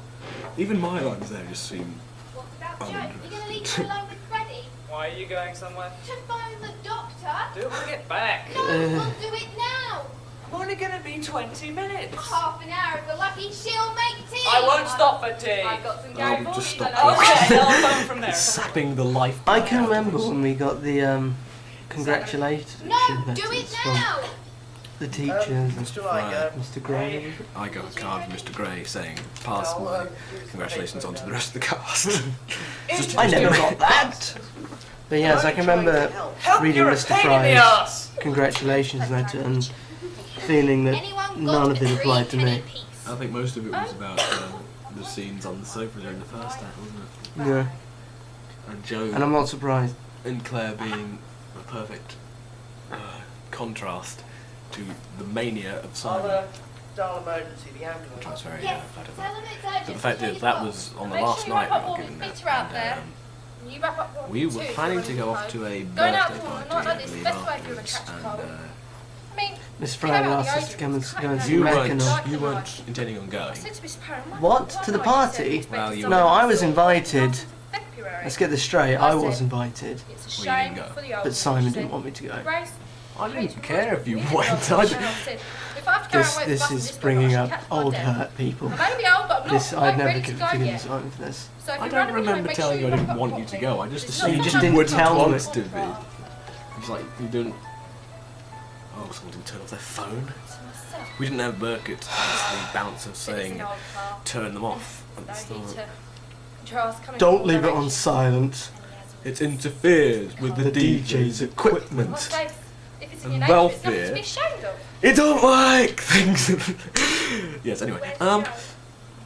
Even my lines there just seem. What about Joe? You're going to leave her alone with Freddie? Why are you going somewhere? To phone the doctor? Do it when I get back. No, we'll do it now. I'm only going to be 20 minutes. Half an hour if we're lucky, she'll make tea. I won't stop for tea. I've got some Gary Oh, just Busey stop on Okay, I'll phone from there. It's sapping the life. I can remember when we got the congratulations No, do letters it from now. the teachers and Mr. Iger. Mr. Gray. I got a card from Mr. Gray saying, pass my congratulations on to the rest of the cast. I never got that. But yes, I can remember Help, reading you're a Mr. pain in the Fry's ass. congratulations letter and feeling that Anyone none got of a it applied to three me. penny piece? I think most of it was about the scenes on the sofa during the first act, wasn't Yeah, it? And Joe and I'm not surprised. and Claire being a perfect contrast to the mania of I'll Simon. dial emergency, the ambulance. Which I was very Yes, flattered tell by. them it's urgent. But the fact is, that was on the Make last sure you night wrap we up were all given the that. bitter out and, there. You wrap up one we or were two planning if to you're go on off the to a phone. Going out birthday to a night party, like I this, believe, best way if you're gonna afterwards, catch a and cold. I mean, Miss Care Fry about asked the us to come and agents, go and cut see you down. Mackinac. weren't, Mackinac. you weren't intending on I going. said to Miss Parham, What? To the party? Well, you No, I was invited. February. Let's get this straight. I was invited, It's a Well, you shame didn't go. for the old but Simon ones, didn't she want me to go. said. Grace, I please, didn't care if you we went. didn't I know. didn't- I said, if I have to carry on with the This bus and is this bringing goes, up catch old goddamn. hurt people. I may be old, but I'm not This I'd quite never ready to give go forgiven yet. Simon for this. So if I you don't run away, remember make telling sure you I wrap didn't up want you to properly. go. I just It's assumed not you just like didn't it's tell not me. wants to be. proper. It's like you didn't. Oh, someone didn't turn off their phone. To myself. We didn't have Burkett. It's the bouncer It's saying, an old car. turn them off at the No start. heater. Controls coming Don't from leave it all on directions. silent. And he has a It interferes with the DJ's Well, equipment. Dave, if it's in And your nature, it's nothing welfare. to be ashamed of. It don't like things. Yes. Anyway. Where's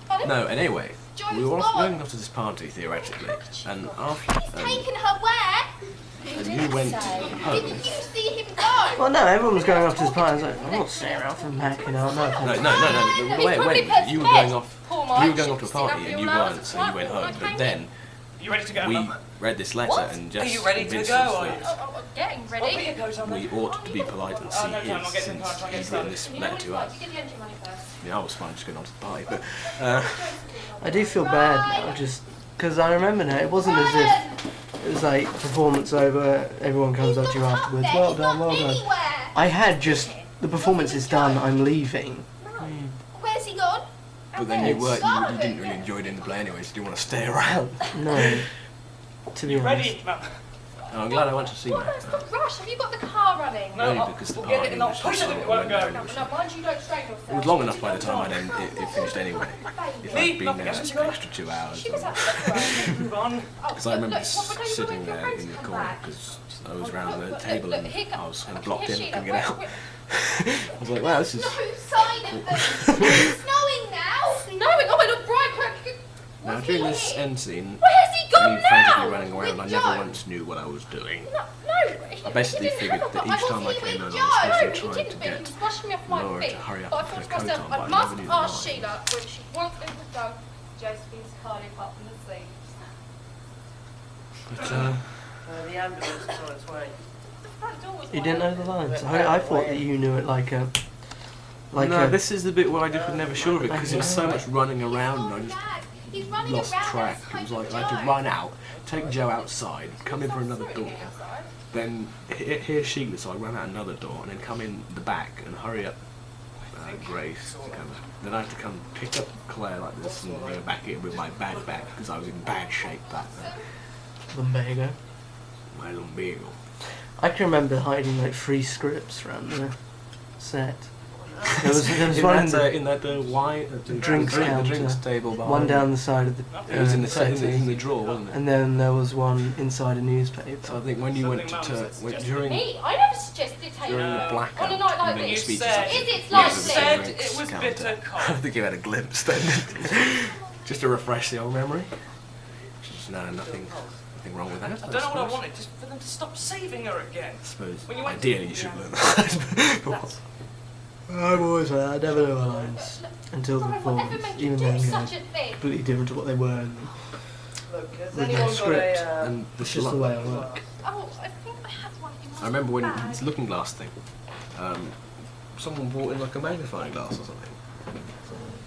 Pardon? No. Anyway, Joe's we were gone. going off to this party theoretically, and after He's taken her where? and you went Didn't home. you see him go? Well, no, everyone was going off to this party. I was like, I'm not staying around for Mackinac. No, No, offense. no. The way it probably went, put you were bed. going off. Poor You Mike, were going off to a she's sitting party up and all you hours weren't, so you went when I home. But came then You ready to go, we Mum? read this letter What? and Are just you ready to convinced go, us are that you? I'm getting Well, put your ready. coat on then. we ought to be polite and see Oh, no, I'm not his, getting in the car, since try and get he's written started. this You know letter what it's to like, us. you get the engine running first. I mean, I was fine just going on to the party, but I do feel bad now, just because I remember now. It wasn't as if it was like performance over. Everyone comes up to you afterwards. Well done, well done. I had just the performance is done. I'm leaving. Where's he gone? but then you didn't really enjoy doing the play anyway, so you didn't want to stay around. No, to be You honest. ready, Mum? And I'm glad I went to see What? Mac. Stop rush. Have you got the car running? No, Only I'll- because the we'll get party it and I'll was push so it, it won't go. long. No, mind you don't strain yourself. It was long enough by the time it finished anyway. If Me? I'd been Nothing there else. an extra 2 hours. She was out the Move on. Because I remember sitting there in the corner because I was round the table and I was kind of blocked in, couldn't get out. I was like, wow, this is. No sign of them. It's snowing now. Snowing. Oh, it looked bright. Now during this end scene, Where's he me gone frantically now? running around, I With never Joe. once knew what I was doing. No. I basically he didn't figured have that a- each time I was came in, with I Joe. was No, supposed to he try didn't, to but he get was brushing me off my Laura feet. to hurry up But I and thought put to a myself, coat on, I but I must never knew ask why. Sheila when she wants me to go. Josephine's carding up in the sleeves. But The ambulance is on its way. The front door was You didn't know the lines. I thought that you knew it like a Like no, this is the bit where I just was never sure of it because there was so much running around and I just He's running lost around track. outside It was like the I had to door. run out, take Joe outside, come in for another door, then hear Sheila, so I ran out another door, and then come in the back and hurry up Grace to come. Then I had to come pick up Claire like this and bring her back in with my bag back because I was in bad shape back then. lumbago. My lumbago. I can remember hiding like 3 scripts around the set. There was in one in that wine, the drinks counter, drinks table behind. one down the side of the. It was in the settee. in the drawer, wasn't it? And then there was one inside a newspaper. So I think when you went to during Me? I never suggested taking during the on a blackout, night like during this. the speeches, said- Is it Yes, like the said drinks it was counter. bitter I cold. think you had a glimpse then, just to refresh the old memory. Just nothing wrong with that. I don't know what I wanted, just for them to stop saving her again. I suppose When you went ideally to- you should learn that. That's I'm always like that. I never know my lines until the Sorry, whatever performance, made you even do then they're such a thing? completely different to what they were. And Look, has With no anyone got script a... and the it's just the way I work. Oh, I think I had one in my I remember when bag. this looking glass thing, someone brought in like a magnifying glass or something,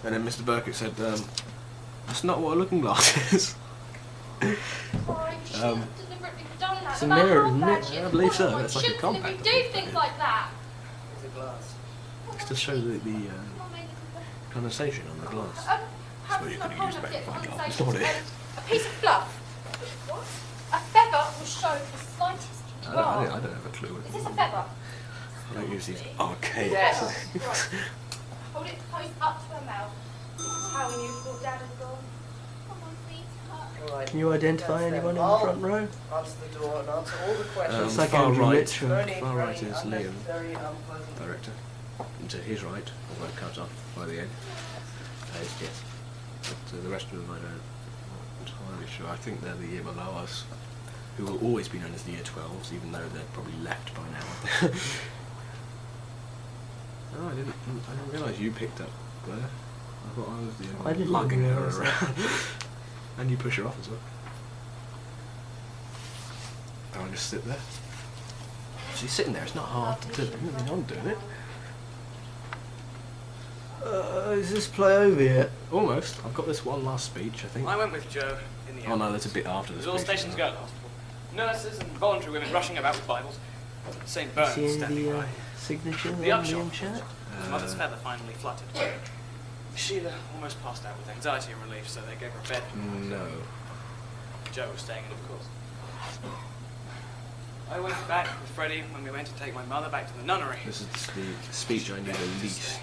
and then Mr. Burkett said, "That's not what a looking glass is." Sorry, you shouldn't have deliberately done that. It's a No matter mirror, how isn't bad it? she Yeah, I is, believe so. one It's like a shouldn't compact. deliberately do things like that. It's a glass. It's to show the condensation on the glass. How Well, you can could I have used get magnifying glass, condensation wouldn't it? to a piece of fluff? A feather will show the slightest I drop. don't have a clue. Is this a feather? I don't use these archaic. Yes. Right. Hold it close up to her mouth. This is how we knew before Dad had gone. Come on, sweetheart. Alright, Can you identify that's them. anyone in the I'll front row? answer the door and answer all the questions. It's like far Andrew right, Mitchell. No need far for right any is Liam, unnecessary, unpleasant... director, and to his right, although cut off by the end, is Jess. But the rest of them I don't. I'm not entirely sure. I think they're the year below us, who will always be known as the year 12s, even though they're probably left by now. No, I didn't realise you picked up Claire. I thought I was the I only didn't one lugging her realise that. around. And you push her off as well. Oh, I just sit there. She's sitting there, it's not hard to do. I mean, I'm doing it. Is this play over yet? Almost. I've got this one last speech, I think. I went with Joe in the end. Oh no, that's a bit after There's this. all stations go hospital. Nurses and voluntary women rushing about with Bibles. St. Bernard See standing the by. signature The on upshot. Liam chat? His mother's feather finally fluttered. Sheila almost passed out with anxiety and relief, so they gave her a bed. No. Joe was staying in, of course. I went back with Freddie when we went to take my mother back to the nunnery. This is the speech I knew the least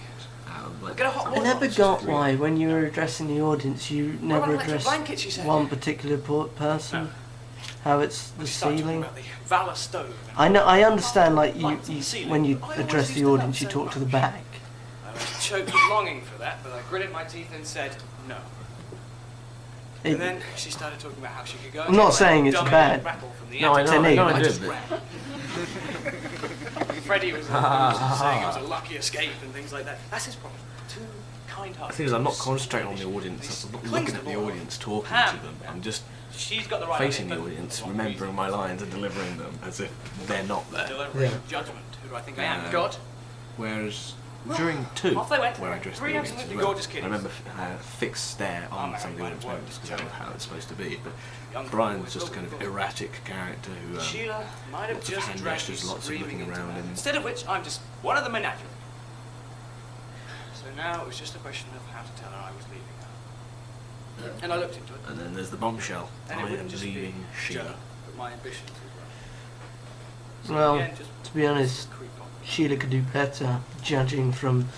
out of. Like, Get a hot I water never bottle. got why, when you were addressing the audience, you never want an extra addressed blanket, she said. one particular person. No. How it's the We started talking ceiling. about the Valor stove. and I know. I understand. Like lights on you the ceiling. when you I always address used the to love audience, you so talk to the much. back. I was choked with longing for that, but I gritted my teeth and said no. It- And then she started talking about how she could go. I'm not saying it's bad. No, I know, Technique, I I did. just- Freddie was saying it was a lucky escape and things like that. That's his problem. Too kind-hearted. The thing is, I'm not concentrating on the audience. I'm not looking at the audience, talking to them. I'm just She's got the right facing the idea, but audience, for what remembering my lines and delivering them as if they're not reason? there. Delivering Yeah. judgment. Who do I think I am? Uh, God? Whereas during 2, Off they went. where I addressed the Three audience as absolutely well, gorgeous I kiddies. remember fixed stare on Oh, some of the Mary, audience my word. members because I know how it's supposed to be. But Young Brian's boy, just a kind of lovely boy. erratic character who Sheila might have lots of just hand dragged gestures, me lots of screaming looking into around that. and- Instead of which, I'm just one of the menagerie. So now it was just a question of how to tell her I was leaving her. And I looked into it. and then there's the bombshell. And I it am wouldn't just be leaving Sheila. Joe, but my ambitions as well. So in Well, the end, just to be honest, creep on. Sheila could do better, judging from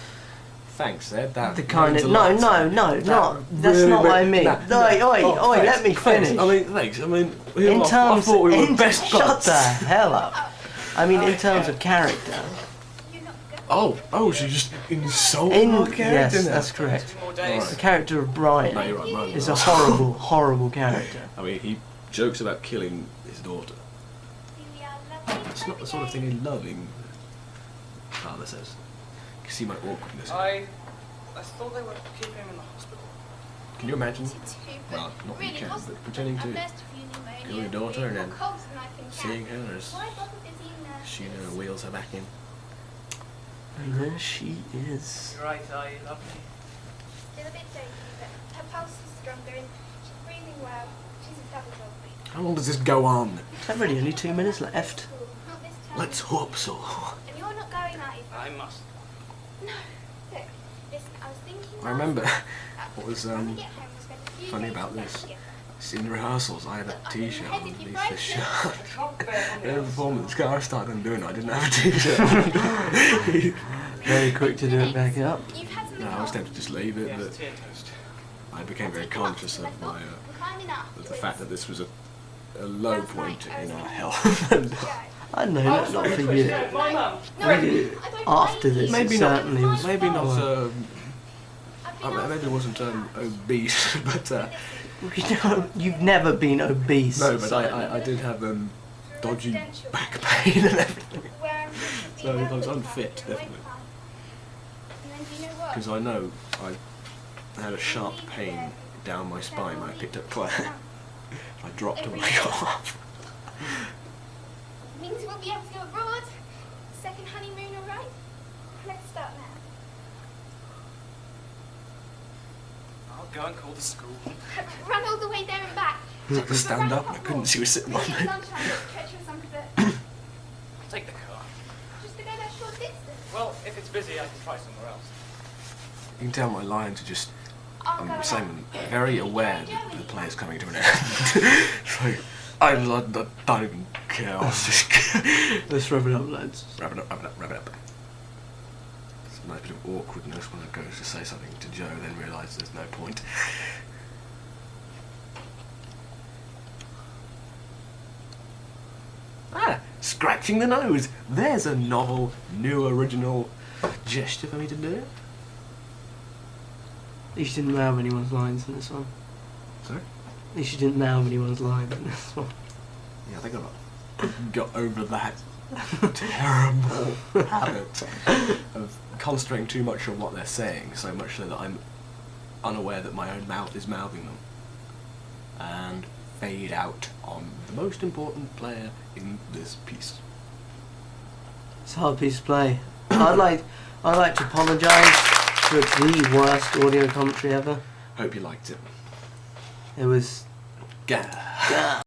Thanks, Ed. That the kind means of a lot. no, not. That's really not what I meant- mean. nah, No, oi, oh, let thanks, me thanks. finish. I mean, thanks. I mean, In I terms, thought we were in, best shut buds. the hell up. I mean, in terms of character. You're not good. Oh, she just insulted my character Yes, now. that's correct. 2 more days. The character of No, Brian you're right, Brian. is a horrible, horrible character. I mean, he jokes about killing his daughter. We are lovely It's not the sort of thing a loving father says. You can see my awkwardness. I thought they were keeping him in the hospital. Can you imagine too, but Well, not really you can, wasn't. but pretending I to nursed a few pneumonia, kill your daughter and then more colds than I can seeing count. her as Why bother busy nurses? she wheels her back in? And there she is. You're right, are you, lovely? Still a bit shaky, but her pulse is stronger and she's breathing well. She's a double dog. How long does this go on? Is that really only 2 minutes left? Not this time. Let's hope so. And you're not going out, either. I must. No. Look, listen, I was thinking. I remember last- what was when we get home, we'll spend a few funny days about together. this. In rehearsals, I had a t-shirt Head if underneath you this break it. shirt. In the performance, Gareth started undoing it. I didn't have a t-shirt. Very quick to do it back up. You've had something No, I was on. tempted to just leave it, Yes, but tea and toast. I became very Take them up conscious to the of my level. We're climbing up. of the fact that this was a low point in our health. I know, not for you. My mum. Maybe after this, Maybe it not. certainly was. Maybe not. I've been Maybe I wasn't obese, but You've never been obese. no. But so- I did have dodgy back pain and everything. So I was unfit, definitely. Because I know I had a sharp pain down my spine when I picked up Claire. I dropped and I got off. Means we'll be able to go abroad. Second honeymoon, alright? Let's start now. I'll go and call the school. Run all the way there and back. I had to stand up and I couldn't see who was sitting on me. Lunchtime, it's treacherous under the... I'll take the car. Just to go that short distance. Well, if it's busy, I can try somewhere else. You can tell my lines are just, I'll go I'm along. saying, very aware that the play's coming to an end. It's like, I don't even care. I was just Let's wrap it up, lads. wrap it up. It's a nice bit of awkwardness when I go to say something to Joe, then realise there's no point. Scratching the nose. There's a novel, new, original gesture for me to do. At least you didn't mouth anyone's lines in this one. Sorry? At least you didn't mouth anyone's lines in this one. Yeah, I think I've got over that terrible habit of concentrating too much on what they're saying, so much so that I'm unaware that my own mouth is mouthing them. And fade out on the most important player in this piece. It's a hard piece to play. I'd like to apologise for it's the worst audio commentary ever. Hope you liked it. It was... Gah.